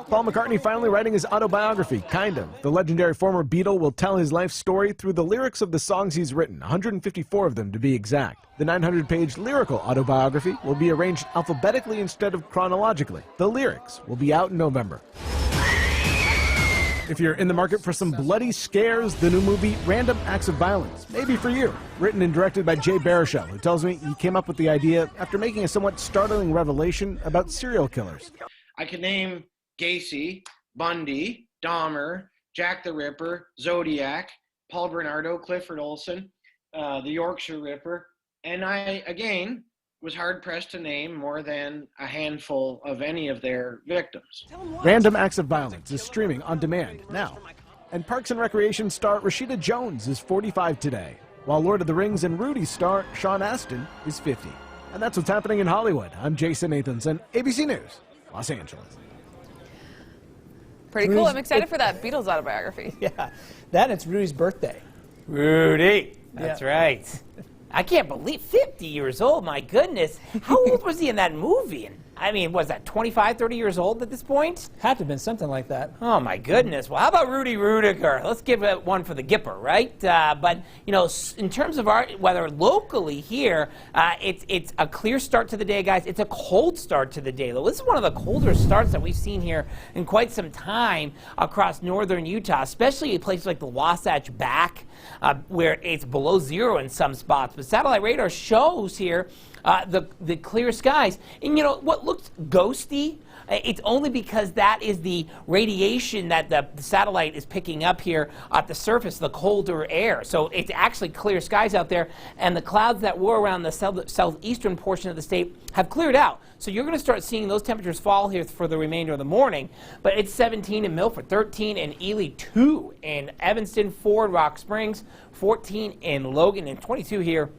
S20: Paul McCartney finally writing his autobiography, Kind of. The legendary former Beatle will tell his life story through the lyrics of the songs he's written, 154 of them to be exact. The 900-page lyrical autobiography will be arranged alphabetically instead of chronologically. The lyrics will be out in November. If you're in the market for some bloody scares, the new movie Random Acts of Violence may be for you. Written and directed by Jay Baruchel, who tells me he came up with the idea after making a somewhat startling revelation about serial killers.
S21: I could name Gacy, Bundy, Dahmer, Jack the Ripper, Zodiac, Paul Bernardo, Clifford Olson, the Yorkshire Ripper, and I, again, was hard-pressed to name more than a handful of any of their victims.
S20: Random Acts of Violence is streaming on demand now. And Parks and Recreation star Rashida Jones is 45 today, while Lord of the Rings and Rudy star Sean Astin is 50. And that's what's happening in Hollywood. I'm Jason Nathanson, ABC News, Los Angeles.
S3: Pretty cool. I'm excited for that Beatles autobiography.
S2: Yeah, that and it's Rudy's birthday.
S4: Rudy, that's right. I can't believe 50 years old, my goodness. How old was he in that movie? I mean, was that 25, 30 years old at this point?
S2: Had to have been something like that.
S4: Oh, my goodness. Well, how about Rudy Rudiger? Let's give it one for the Gipper, right? But, you know, in terms of our weather locally here, it's a clear start to the day, guys. It's a cold start to the day, though. This is one of the colder starts that we've seen here in quite some time across northern Utah, especially in places like the Wasatch Back, where it's below 0 in some spots. But satellite radar shows here the clear skies. And you know what looks ghosty? It's only because that is the radiation that the satellite is picking up here at the surface, the colder air. So it's actually clear skies out there, and the clouds that were around the southeastern portion of the state have cleared out. So you're going to start seeing those temperatures fall here for the remainder of the morning. But it's 17 in Milford, 13 in Ely, 2 in Evanston, 4 in Rock Springs, 14 in Logan, and 22 here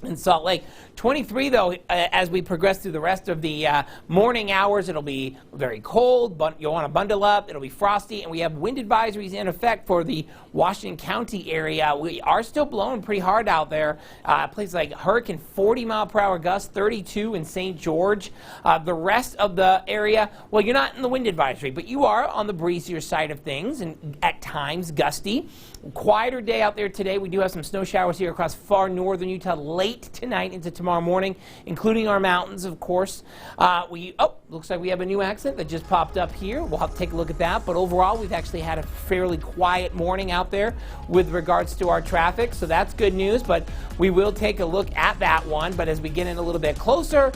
S4: in Salt Lake. 23, though, as we progress through the rest of the morning hours, it'll be very cold. You'll want to bundle up. It'll be frosty, and we have wind advisories in effect for the Washington County area. We are still blowing pretty hard out there. Places like hurricane 40-mile-per-hour gusts, 32 in St. George. The rest of the area, well, you're not in the wind advisory, but you are on the breezier side of things, and at times gusty. Quieter day out there today. We do have some snow showers here across far northern Utah late late tonight into tomorrow morning, including our mountains, of course. Looks like we have a new accident that just popped up here. We'll have to take a look at that. But overall, we've actually had a fairly quiet morning out there with regards to our traffic, so that's good news. But we will take a look at that one. But as we get in a little bit closer,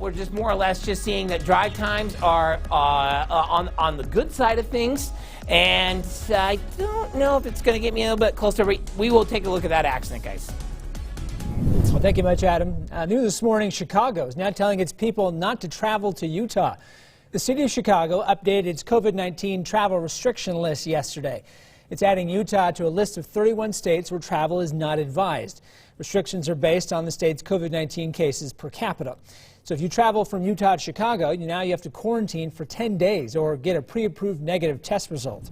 S4: we're just more or less just seeing that drive times are on the good side of things. And I don't know if it's going to get me a little bit closer. We will take a look at that accident, guys.
S2: Well, thank you much, Adam. New this morning, Chicago is now telling its people not to travel to Utah. The city of Chicago updated its COVID-19 travel restriction list yesterday. It's adding Utah to a list of 31 states where travel is not advised. Restrictions are based on the state's COVID-19 cases per capita. So if you travel from Utah to Chicago, now you have to quarantine for 10 days or get a pre-approved negative test result.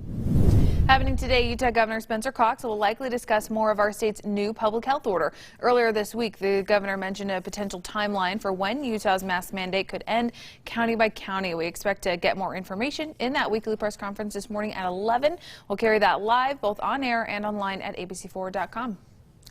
S3: Happening today, Utah Governor Spencer Cox will likely discuss more of our state's new public health order. Earlier this week, the governor mentioned a potential timeline for when Utah's mask mandate could end county by county. We expect to get more information in that weekly press conference this morning at 11. We'll carry that live, both on air and online at abc4.com.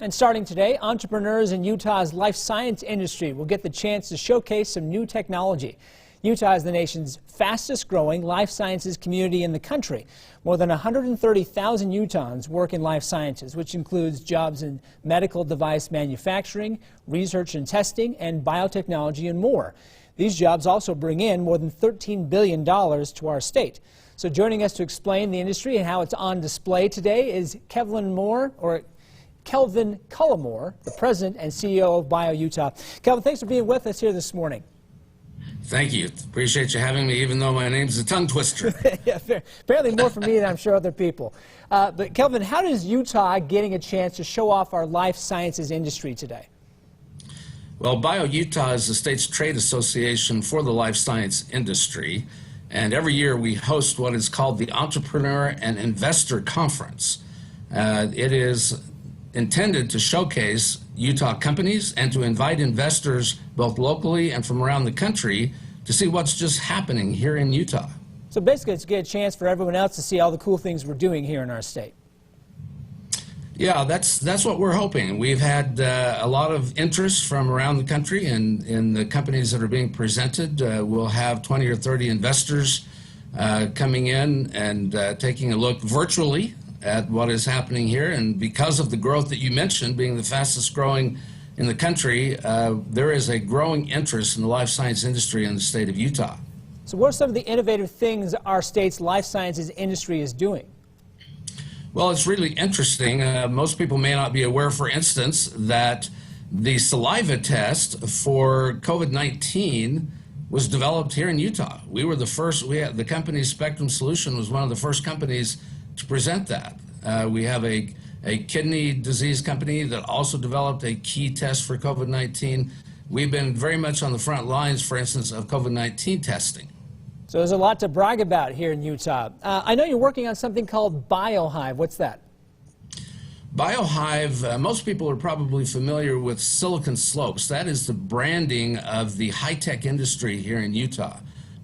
S2: And starting today, entrepreneurs in Utah's life science industry will get the chance to showcase some new technology. Utah is the nation's fastest growing life sciences community in the country. More than 130,000 Utahns work in life sciences, which includes jobs in medical device manufacturing, research and testing, and biotechnology and more. These jobs also bring in more than $13 billion to our state. So joining us to explain the industry and how it's on display today is Kelvin Cullimore, the president and CEO of BioUtah. Kelvin, thanks for being with us here this morning.
S6: Thank you. Appreciate you having me, even though my name's a tongue twister.
S2: Yeah, apparently more for me than I'm sure other people. But Kelvin, how does Utah getting a chance to show off our life sciences industry today?
S6: Well, BioUtah is the state's trade association for the life science industry. And every year we host what is called the Entrepreneur and Investor Conference. It is intended to showcase Utah companies and to invite investors both locally and from around the country to see what's just happening here in Utah.
S2: So basically it's a good chance for everyone else to see all the cool things we're doing here in our state.
S6: Yeah, that's what we're hoping. We've had a lot of interest from around the country in the companies that are being presented. We'll have 20 or 30 investors coming in and taking a look virtually at what is happening here. And because of the growth that you mentioned, being the fastest growing in the country, there is a growing interest in the life science industry in the state of Utah.
S2: So what are some of the innovative things our state's life sciences industry is doing?
S6: Well, it's really interesting. Most people may not be aware, for instance, that the saliva test for COVID-19 was developed here in Utah. We were the first. The company Spectrum Solution was one of the first companies to present that. We have a kidney disease company that also developed a key test for COVID-19. We've been very much on the front lines, for instance, of COVID-19 testing.
S2: So there's a lot to brag about here in Utah. I know you're working on something called Biohive. What's that?
S6: Biohive, most people are probably familiar with Silicon Slopes. That is the branding of the high-tech industry here in Utah.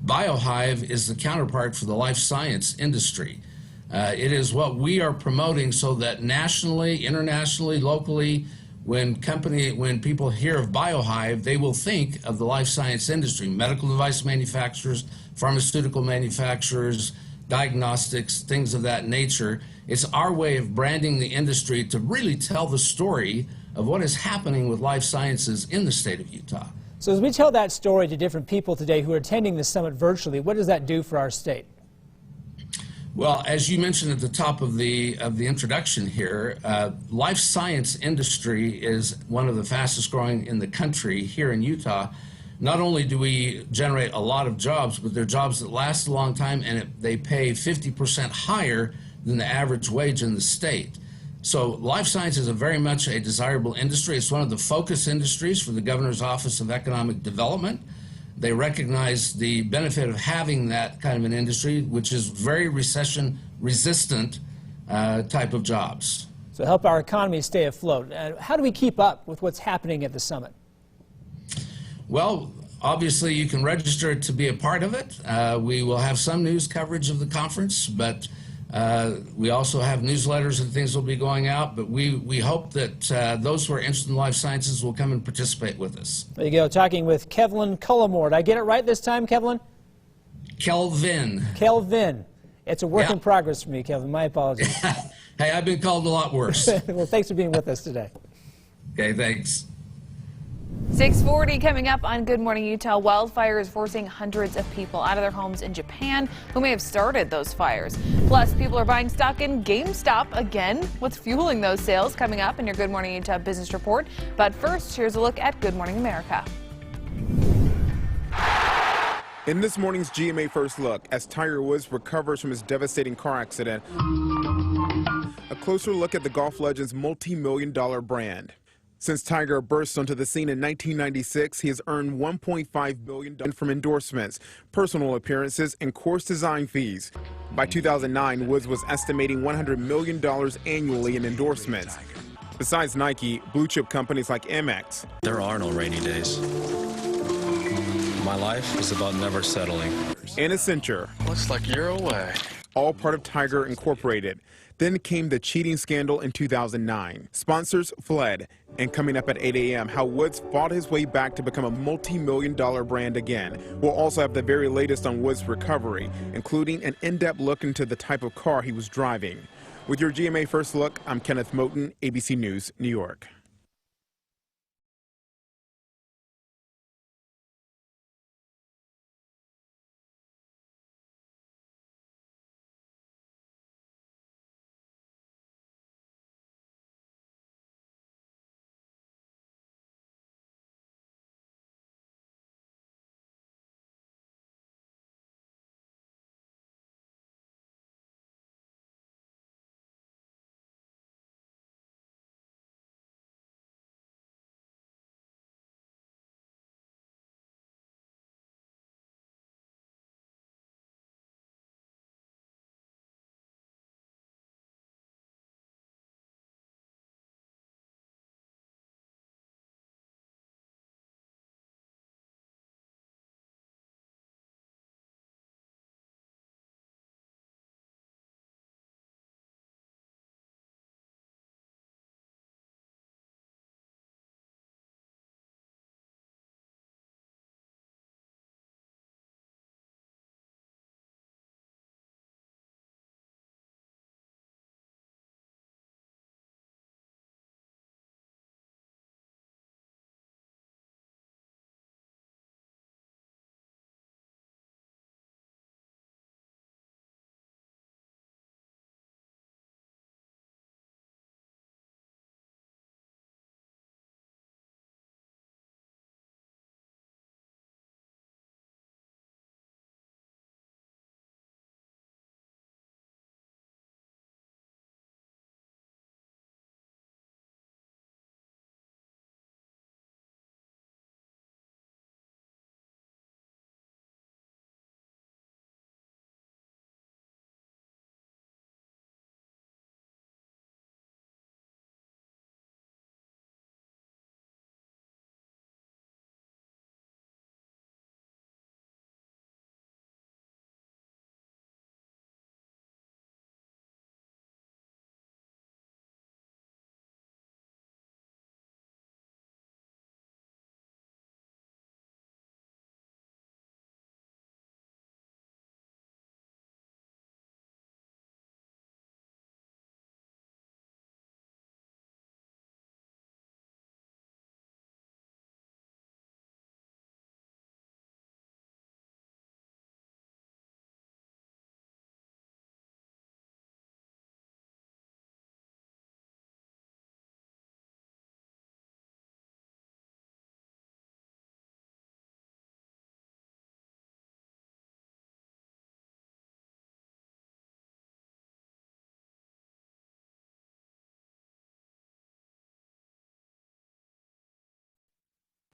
S6: Biohive is the counterpart for the life science industry. It is what we are promoting so that nationally, internationally, locally, when people hear of Biohive, they will think of the life science industry, medical device manufacturers, pharmaceutical manufacturers, diagnostics, things of that nature. It's our way of branding the industry to really tell the story of what is happening with life sciences in the state of Utah.
S2: So as we tell that story to different people today who are attending the summit virtually, what does that do for our state?
S6: Well, as you mentioned at the top of the introduction here, life science industry is one of the fastest growing in the country here in Utah. Not only do we generate a lot of jobs, but they're jobs that last a long time, and they pay 50% higher than the average wage in the state. So life science is very much a desirable industry. It's one of the focus industries for the Governor's Office of Economic Development. They recognize the benefit of having that kind of an industry, which is very recession-resistant type of jobs.
S2: So help our economy stay afloat. How do we keep up with what's happening at the summit?
S6: Well, obviously you can register to be a part of it. We will have some news coverage of the conference, but We also have newsletters and things will be going out, but we hope that those who are interested in life sciences will come and participate with us.
S2: There you go, talking with Kevlin Cullimore. Did I get it right this time, Kevlin?
S6: Kelvin.
S2: Kelvin. It's a work in progress for me, Kevin. My apologies.
S6: Hey, I've been called a lot worse.
S2: Well, thanks for being with us today.
S6: Okay, thanks.
S3: 6:40 coming up on Good Morning Utah. Wildfires forcing hundreds of people out of their homes in Japan who may have started those fires. Plus, people are buying stock in GameStop again. What's fueling those sales? Coming up in your Good Morning Utah business report. But first, here's a look at Good Morning America.
S16: In this morning's GMA First Look, as Tiger Woods recovers from his devastating car accident, a closer look at the golf legend's multi-million-dollar brand. Since Tiger burst onto the scene in 1996, he has earned $1.5 billion from endorsements, personal appearances, and course design fees. By 2009, Woods was estimating $100 million annually in endorsements. Besides Nike, blue-chip companies like Amex.
S7: There are no rainy days. My life is about never settling.
S16: And Accenture.
S7: Looks like you're away.
S16: All part of Tiger Incorporated. Then came the cheating scandal in 2009. Sponsors fled. And coming up at 8 a.m., how Woods fought his way back to become a multi-million-dollar brand again. We'll also have the very latest on Woods' recovery, including an in-depth look into the type of car he was driving. With your GMA First Look, I'm Kenneth Moten, ABC News, New York.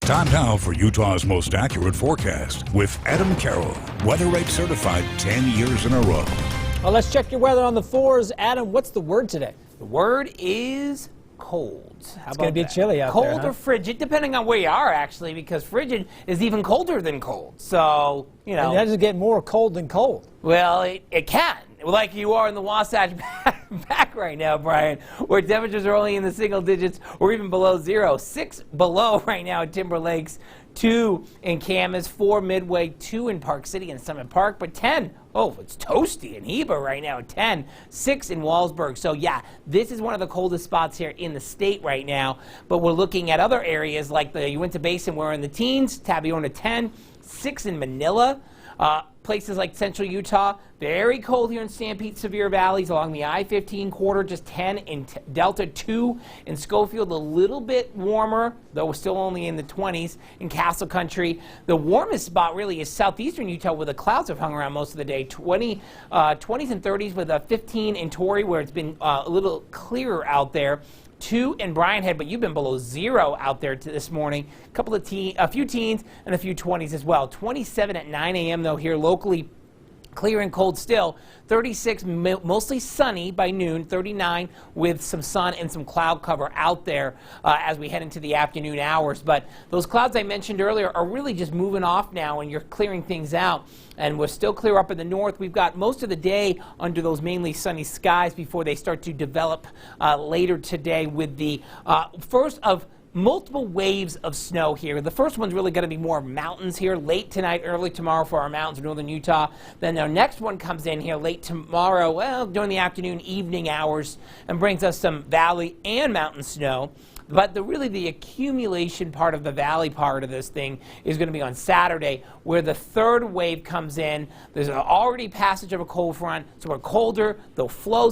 S1: Time now for Utah's most accurate forecast with Adam Carroll, Weather Rate certified 10 years in a row.
S2: Well, let's check your weather on the fours. Adam, what's the word today?
S4: The word is cold.
S2: It's going to be chilly out
S4: cold
S2: there, huh?
S4: or frigid, depending on where you are, actually, because frigid is even colder than cold. So, you know.
S2: And that doesn't get more cold than cold.
S4: Well, it can. like you are in the Wasatch back right now, Brian, where temperatures are only in the single digits or even below zero. 6 below right now at Timber Lakes, 2 in Camas, 4 Midway, 2 in Park City and Summit Park, but 10. Oh, it's toasty in Heber right now at 10, 6 in Wallsburg. So, yeah, this is one of the coldest spots here in the state right now. But we're looking at other areas like the Uinta Basin, we're in the teens, Tabiona 10, 6 in Manila. Places like central Utah, very cold here in Stampede, Sevier Valleys along the I-15 corridor, just 10 in Delta, 2 in Schofield, a little bit warmer, though we're still only in the 20s in Castle Country. The warmest spot really is southeastern Utah, where the clouds have hung around most of the day, 20s and 30s with a 15 in Torrey, where it's been a little clearer out there. 2 in Bryan Head, but you've been below 0 out there this morning. A few teens and a few 20s as well. 27 at 9 a.m. though here locally. Clear and cold still. 36, mostly sunny by noon. 39 with some sun and some cloud cover out there as we head into the afternoon hours. But those clouds I mentioned earlier are really just moving off now, and you're clearing things out. And we're still clear up in the north. We've got most of the day under those mainly sunny skies before they start to develop later today with the first of multiple waves of snow here. The first one's really going to be more mountains here late tonight, early tomorrow for our mountains of northern Utah. Then our next one comes in here late tomorrow, well, during the afternoon, evening hours, and brings us some valley and mountain snow. But really the accumulation part of the valley part of this thing is going to be on Saturday, where the third wave comes in. There's already passage of a cold front, so we're colder. They'll flow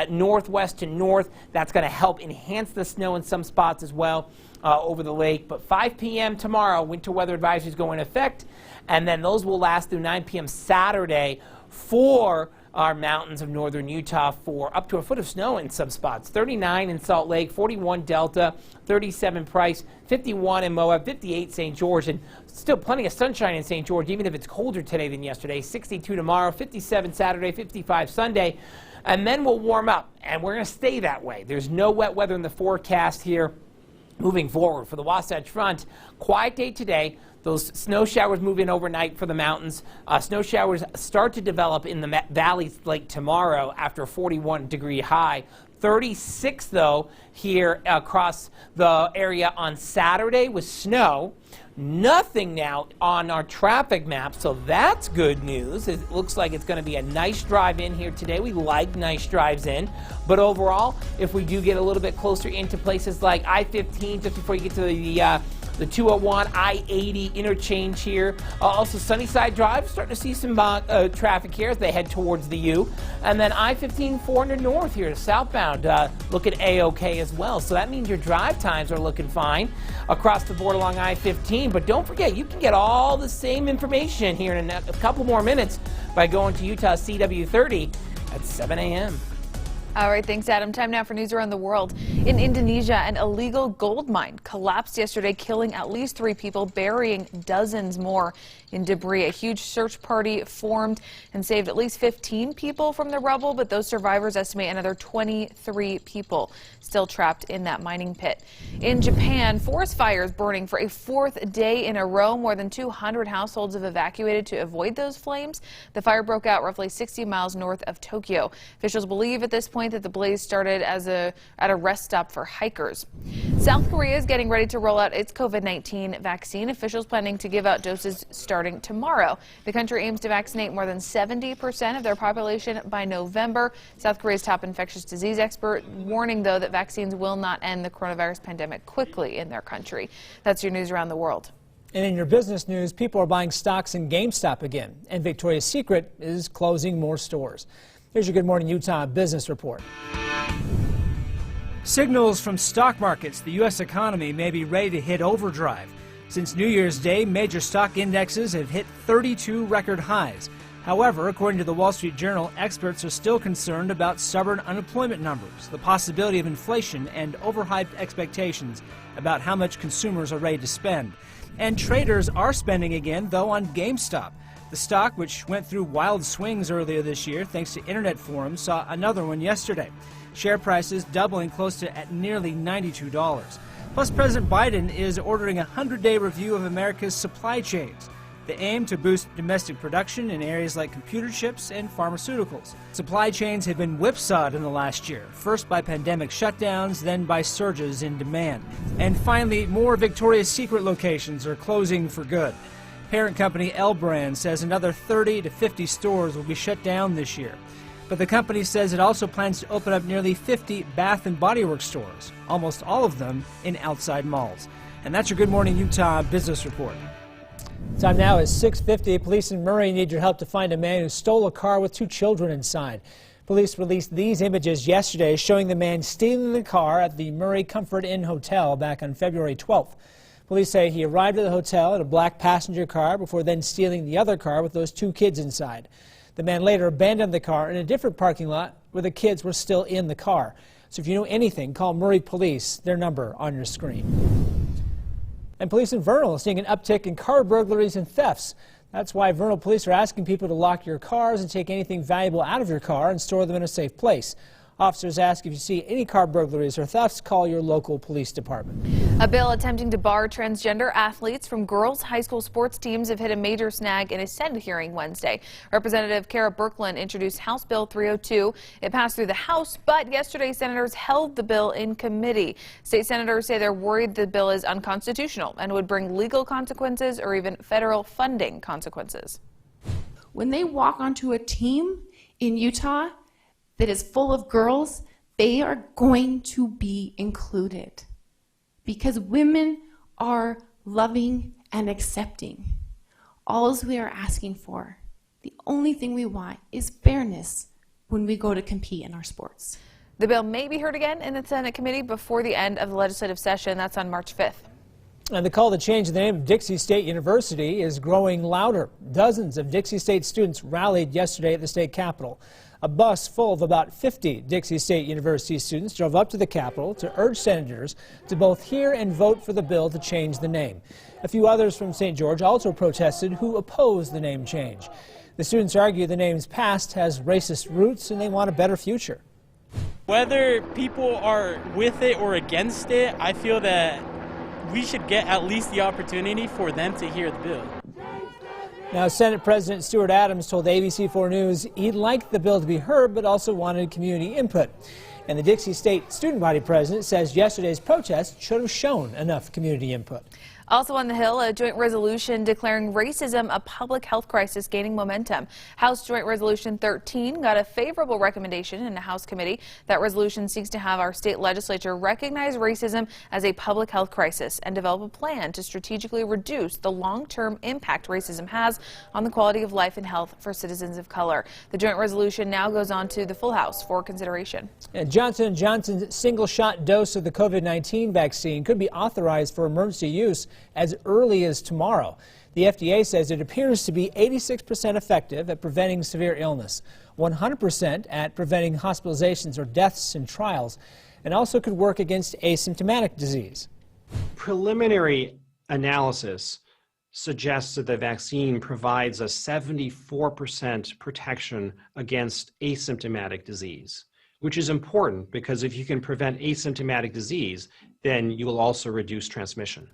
S4: northwest to north. That's going to help enhance the snow in some spots as well over the lake. But 5 p.m. tomorrow, winter weather advisories go into effect, and then those will last through 9 p.m. Saturday for our mountains of northern Utah for up to a foot of snow in some spots. 39 in Salt Lake, 41 Delta, 37 Price, 51 in Moab, 58 St. George, and still plenty of sunshine in St. George, even if it's colder today than yesterday. 62 tomorrow, 57 Saturday, 55 Sunday, and then we'll warm up, and we're going to stay that way. There's no wet weather in the forecast here moving forward. For the Wasatch Front, quiet day today. Those snow showers move in overnight for the mountains. Snow showers start to develop in the valleys late tomorrow after a 41-degree high. 36, though, here across the area on Saturday with snow. Nothing now on our traffic map, so that's good news. It looks like it's going to be a nice drive in here today. We like nice drives in. But overall, if we do get a little bit closer into places like I-15, just before you get to the 201, I-80 interchange here. Also, Sunnyside Drive, starting to see some traffic here as they head towards the U. And then I-15 400 North here, southbound, looking A-OK as well. So that means your drive times are looking fine across the board along I-15. But don't forget, you can get all the same information here in a couple more minutes by going to Utah CW30 at 7 a.m.
S3: All right, thanks, Adam. Time now for news around the world. In Indonesia, an illegal gold mine collapsed yesterday, killing at least 3 people, burying dozens more in debris. A huge search party formed and saved at least 15 people from the rubble, but those survivors estimate another 23 people still trapped in that mining pit. In Japan, forest fires burning for a 4th day in a row. More than 200 households have evacuated to avoid those flames. The fire broke out roughly 60 miles north of Tokyo. Officials believe at this point that the blaze started at a rest stop for hikers. South Korea is getting ready to roll out its COVID-19 vaccine. Officials planning to give out doses starting tomorrow. The country aims to vaccinate more than 70% of their population by November. South Korea's top infectious disease expert warning, though, that vaccines will not end the coronavirus pandemic quickly in their country. That's your news around the world.
S2: And in your business news, people are buying stocks in GameStop again, and Victoria's Secret is closing more stores. Here's your Good Morning Utah business report. Signals from stock markets the U.S. economy may be ready to hit overdrive. Since New Year's Day, major stock indexes have hit 32 record highs. However, according to the Wall Street Journal, experts are still concerned about stubborn unemployment numbers, the possibility of inflation, and overhyped expectations about how much consumers are ready to spend. And traders are spending again, though, on GameStop. The stock, which went through wild swings earlier this year thanks to internet forums, saw another one yesterday. Share prices doubling close to at nearly $92. Plus, President Biden is ordering a 100-day review of America's supply chains. They aim to boost domestic production in areas like computer chips and pharmaceuticals. Supply chains have been whipsawed in the last year, first by pandemic shutdowns, then by surges in demand. And finally, more Victoria's Secret locations are closing for good. Parent company L Brand says another 30 to 50 stores will be shut down this year. But the company says it also plans to open up nearly 50 Bath & Body Works stores, almost all of them in outside malls. And that's your Good Morning Utah business report. Time now is 6:50. Police in Murray need your help to find a man who stole a car with 2 children inside. Police released these images yesterday showing the man stealing the car at the Murray Comfort Inn Hotel back on February 12th. Police say he arrived at the hotel in a black passenger car before then stealing the other car with those 2 kids inside. The man later abandoned the car in a different parking lot where the kids were still in the car. So if you know anything, call Murray Police, their number on your screen. And police in Vernal are seeing an uptick in car burglaries and thefts. That's why Vernal police are asking people to lock your cars and take anything valuable out of your car and store them in a safe place. Officers ask if you see any car burglaries or thefts, call your local police department.
S3: A bill attempting to bar transgender athletes from girls' high school sports teams have hit a major snag in a Senate hearing Wednesday. Representative Kara Birkeland introduced House Bill 302. It passed through the House, but yesterday senators held the bill in committee. State senators say they're worried the bill is unconstitutional and would bring legal consequences or even federal funding consequences.
S10: When they walk onto a team in Utah that is full of girls, they are going to be included because women are loving and accepting. All we are asking for, the only thing we want is fairness when we go to compete in our sports.
S3: The bill may be heard again in the Senate committee before the end of the legislative session. That's on March 5th.
S2: And the call to change the name of Dixie State University is growing louder. Dozens of Dixie State students rallied yesterday at the state capitol. A bus full of about 50 Dixie State University students drove up to the Capitol to urge senators to both hear and vote for the bill to change the name. A few others from St. George also protested who opposed the name change. The students argue the name's past has racist roots and they want a better future.
S11: Whether people are with it or against it, I feel that we should get at least the opportunity for them to hear the bill.
S2: Now, Senate President Stuart Adams told ABC4 News he'd like the bill to be heard, but also wanted community input. And the Dixie State Student Body President says yesterday's protest should have shown enough community input.
S3: Also on the Hill, a joint resolution declaring racism a public health crisis gaining momentum. House Joint Resolution 13 got a favorable recommendation in the House committee. That resolution seeks to have our state legislature recognize racism as a public health crisis and develop a plan to strategically reduce the long-term impact racism has on the quality of life and health for citizens of color. The joint resolution now goes on to the full House for consideration.
S2: And Johnson & Johnson's single-shot dose of the COVID-19 vaccine could be authorized for emergency use as early as tomorrow. The FDA says it appears to be 86% effective at preventing severe illness, 100% at preventing hospitalizations or deaths in trials, and also could work against asymptomatic disease.
S12: Preliminary analysis suggests that the vaccine provides a 74% protection against asymptomatic disease, which is important because if you can prevent asymptomatic disease, then you will also reduce transmission.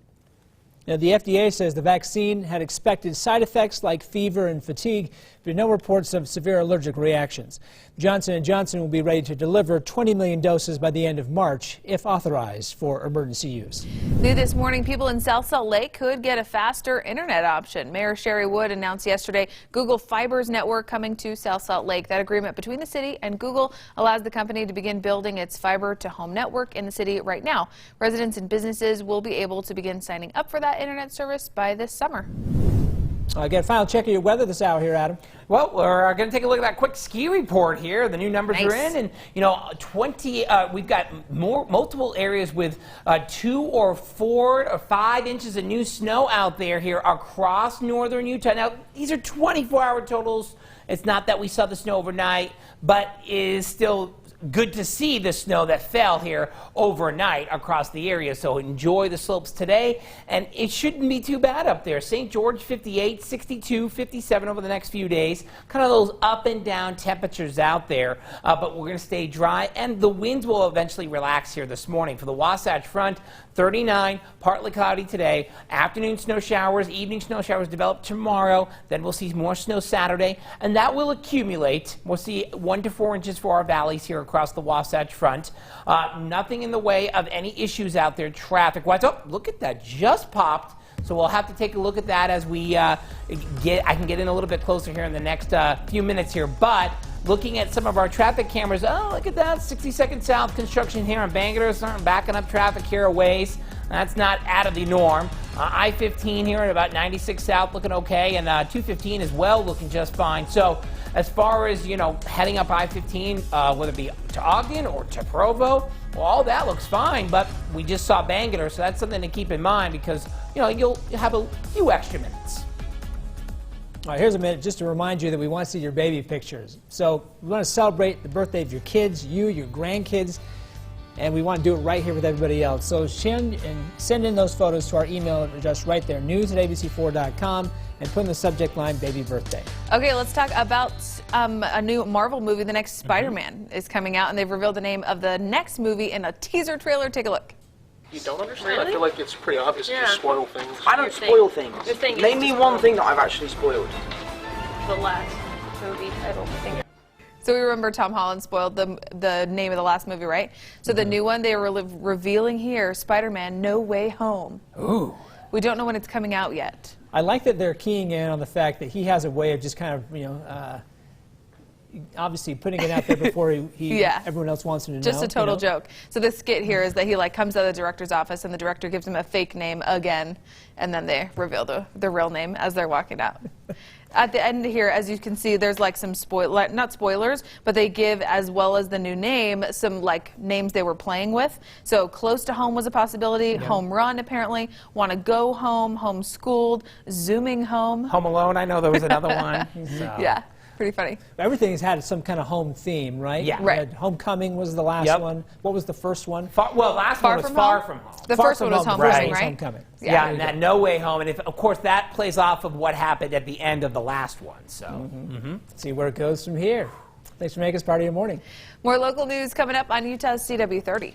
S2: Now, the FDA says the vaccine had expected side effects like fever and fatigue, but no reports of severe allergic reactions. Johnson & Johnson will be ready to deliver 20 million doses by the end of March if authorized for emergency use.
S3: New this morning, people in South Salt Lake could get a faster internet option. Mayor Sherry Wood announced yesterday Google Fiber's network coming to South Salt Lake. That agreement between the city and Google allows the company to begin building its fiber to home network in the city right now. Residents and businesses will be able to begin signing up for that internet service by this summer.
S2: Get a final check of your weather this hour here, Adam.
S4: Well, we're going to take a look at that quick ski report here. The new numbers are in, and you know, we've got multiple areas with 2 or 4 or 5 inches of new snow out there here across northern Utah. Now, these are 24-hour totals. It's not that we saw the snow overnight, but it is still good to see the snow that fell here overnight across the area. So enjoy the slopes today, and it shouldn't be too bad up there. St. George 58, 62, 57 over the next few days. Kind of those up and down temperatures out there, but we're going to stay dry, and the winds will eventually relax here this morning. For the Wasatch Front, 39, partly cloudy today. Afternoon snow showers, evening snow showers develop tomorrow. Then we'll see more snow Saturday, and that will accumulate. We'll see 1 to 4 inches for our valleys here across the Wasatch Front. Nothing in the way of any issues out there traffic-wise. Oh, look at that, just popped. So we'll have to take a look at that as we I can get in a little bit closer here in the next few minutes here. But looking at some of our traffic cameras, oh, look at that, 62nd South construction here in Bangalore, starting backing up traffic here a ways. That's not out of the norm. I-15 here at about 96 South looking okay, and 215 as well looking just fine. So as far as, you know, heading up I-15, whether it be to Ogden or to Provo, well, all that looks fine, but we just saw Bangalore, so that's something to keep in mind because, you know, you'll have a few extra minutes.
S2: All right, here's a minute just to remind you that we want to see your baby pictures. So we want to celebrate the birthday of your kids, your grandkids, and we want to do it right here with everybody else. So send in those photos to our email address right there, news@abc4.com, and put in the subject line, baby birthday.
S3: Okay, let's talk about a new Marvel movie. The next Spider-Man is coming out, and they've revealed the name of the next movie in a teaser trailer. Take a look.
S8: You don't understand?
S22: Really?
S8: I feel like it's pretty obvious if you spoil things.
S22: I don't spoil things. Name me one thing that I've actually spoiled. The last movie, I don't think.
S3: So we remember Tom Holland spoiled the name of the last movie, right? So the new one they were revealing here, Spider-Man No Way Home.
S2: Ooh.
S3: We don't know when it's coming out yet.
S2: I like that they're keying in on the fact that he has a way of just kind of, you know, obviously putting it out there before everyone else wants him to know.
S3: Just a total joke. So the skit here is that he comes out of the director's office and the director gives him a fake name again, and then they reveal the real name as they're walking out. At the end here, as you can see, there's some not spoilers, but they give, as well as the new name, some names they were playing with. So Close to Home was a possibility, Home Run apparently, Want to Go Home, Homeschooled, Zooming Home.
S4: Home Alone, I know there was another one. So.
S3: Yeah. Pretty funny.
S2: Everything's had some kind of home theme, right?
S4: Yeah.
S2: Right. Homecoming was the last one. What was the first one?
S4: Last one was Far From Home.
S3: The first one was Homecoming, right?
S2: Homecoming.
S4: Yeah, and that No Way Home, and of course that plays off of what happened at the end of the last one. So,
S2: see where it goes from here. Thanks for making us part of your morning.
S3: More local news coming up on Utah's CW30.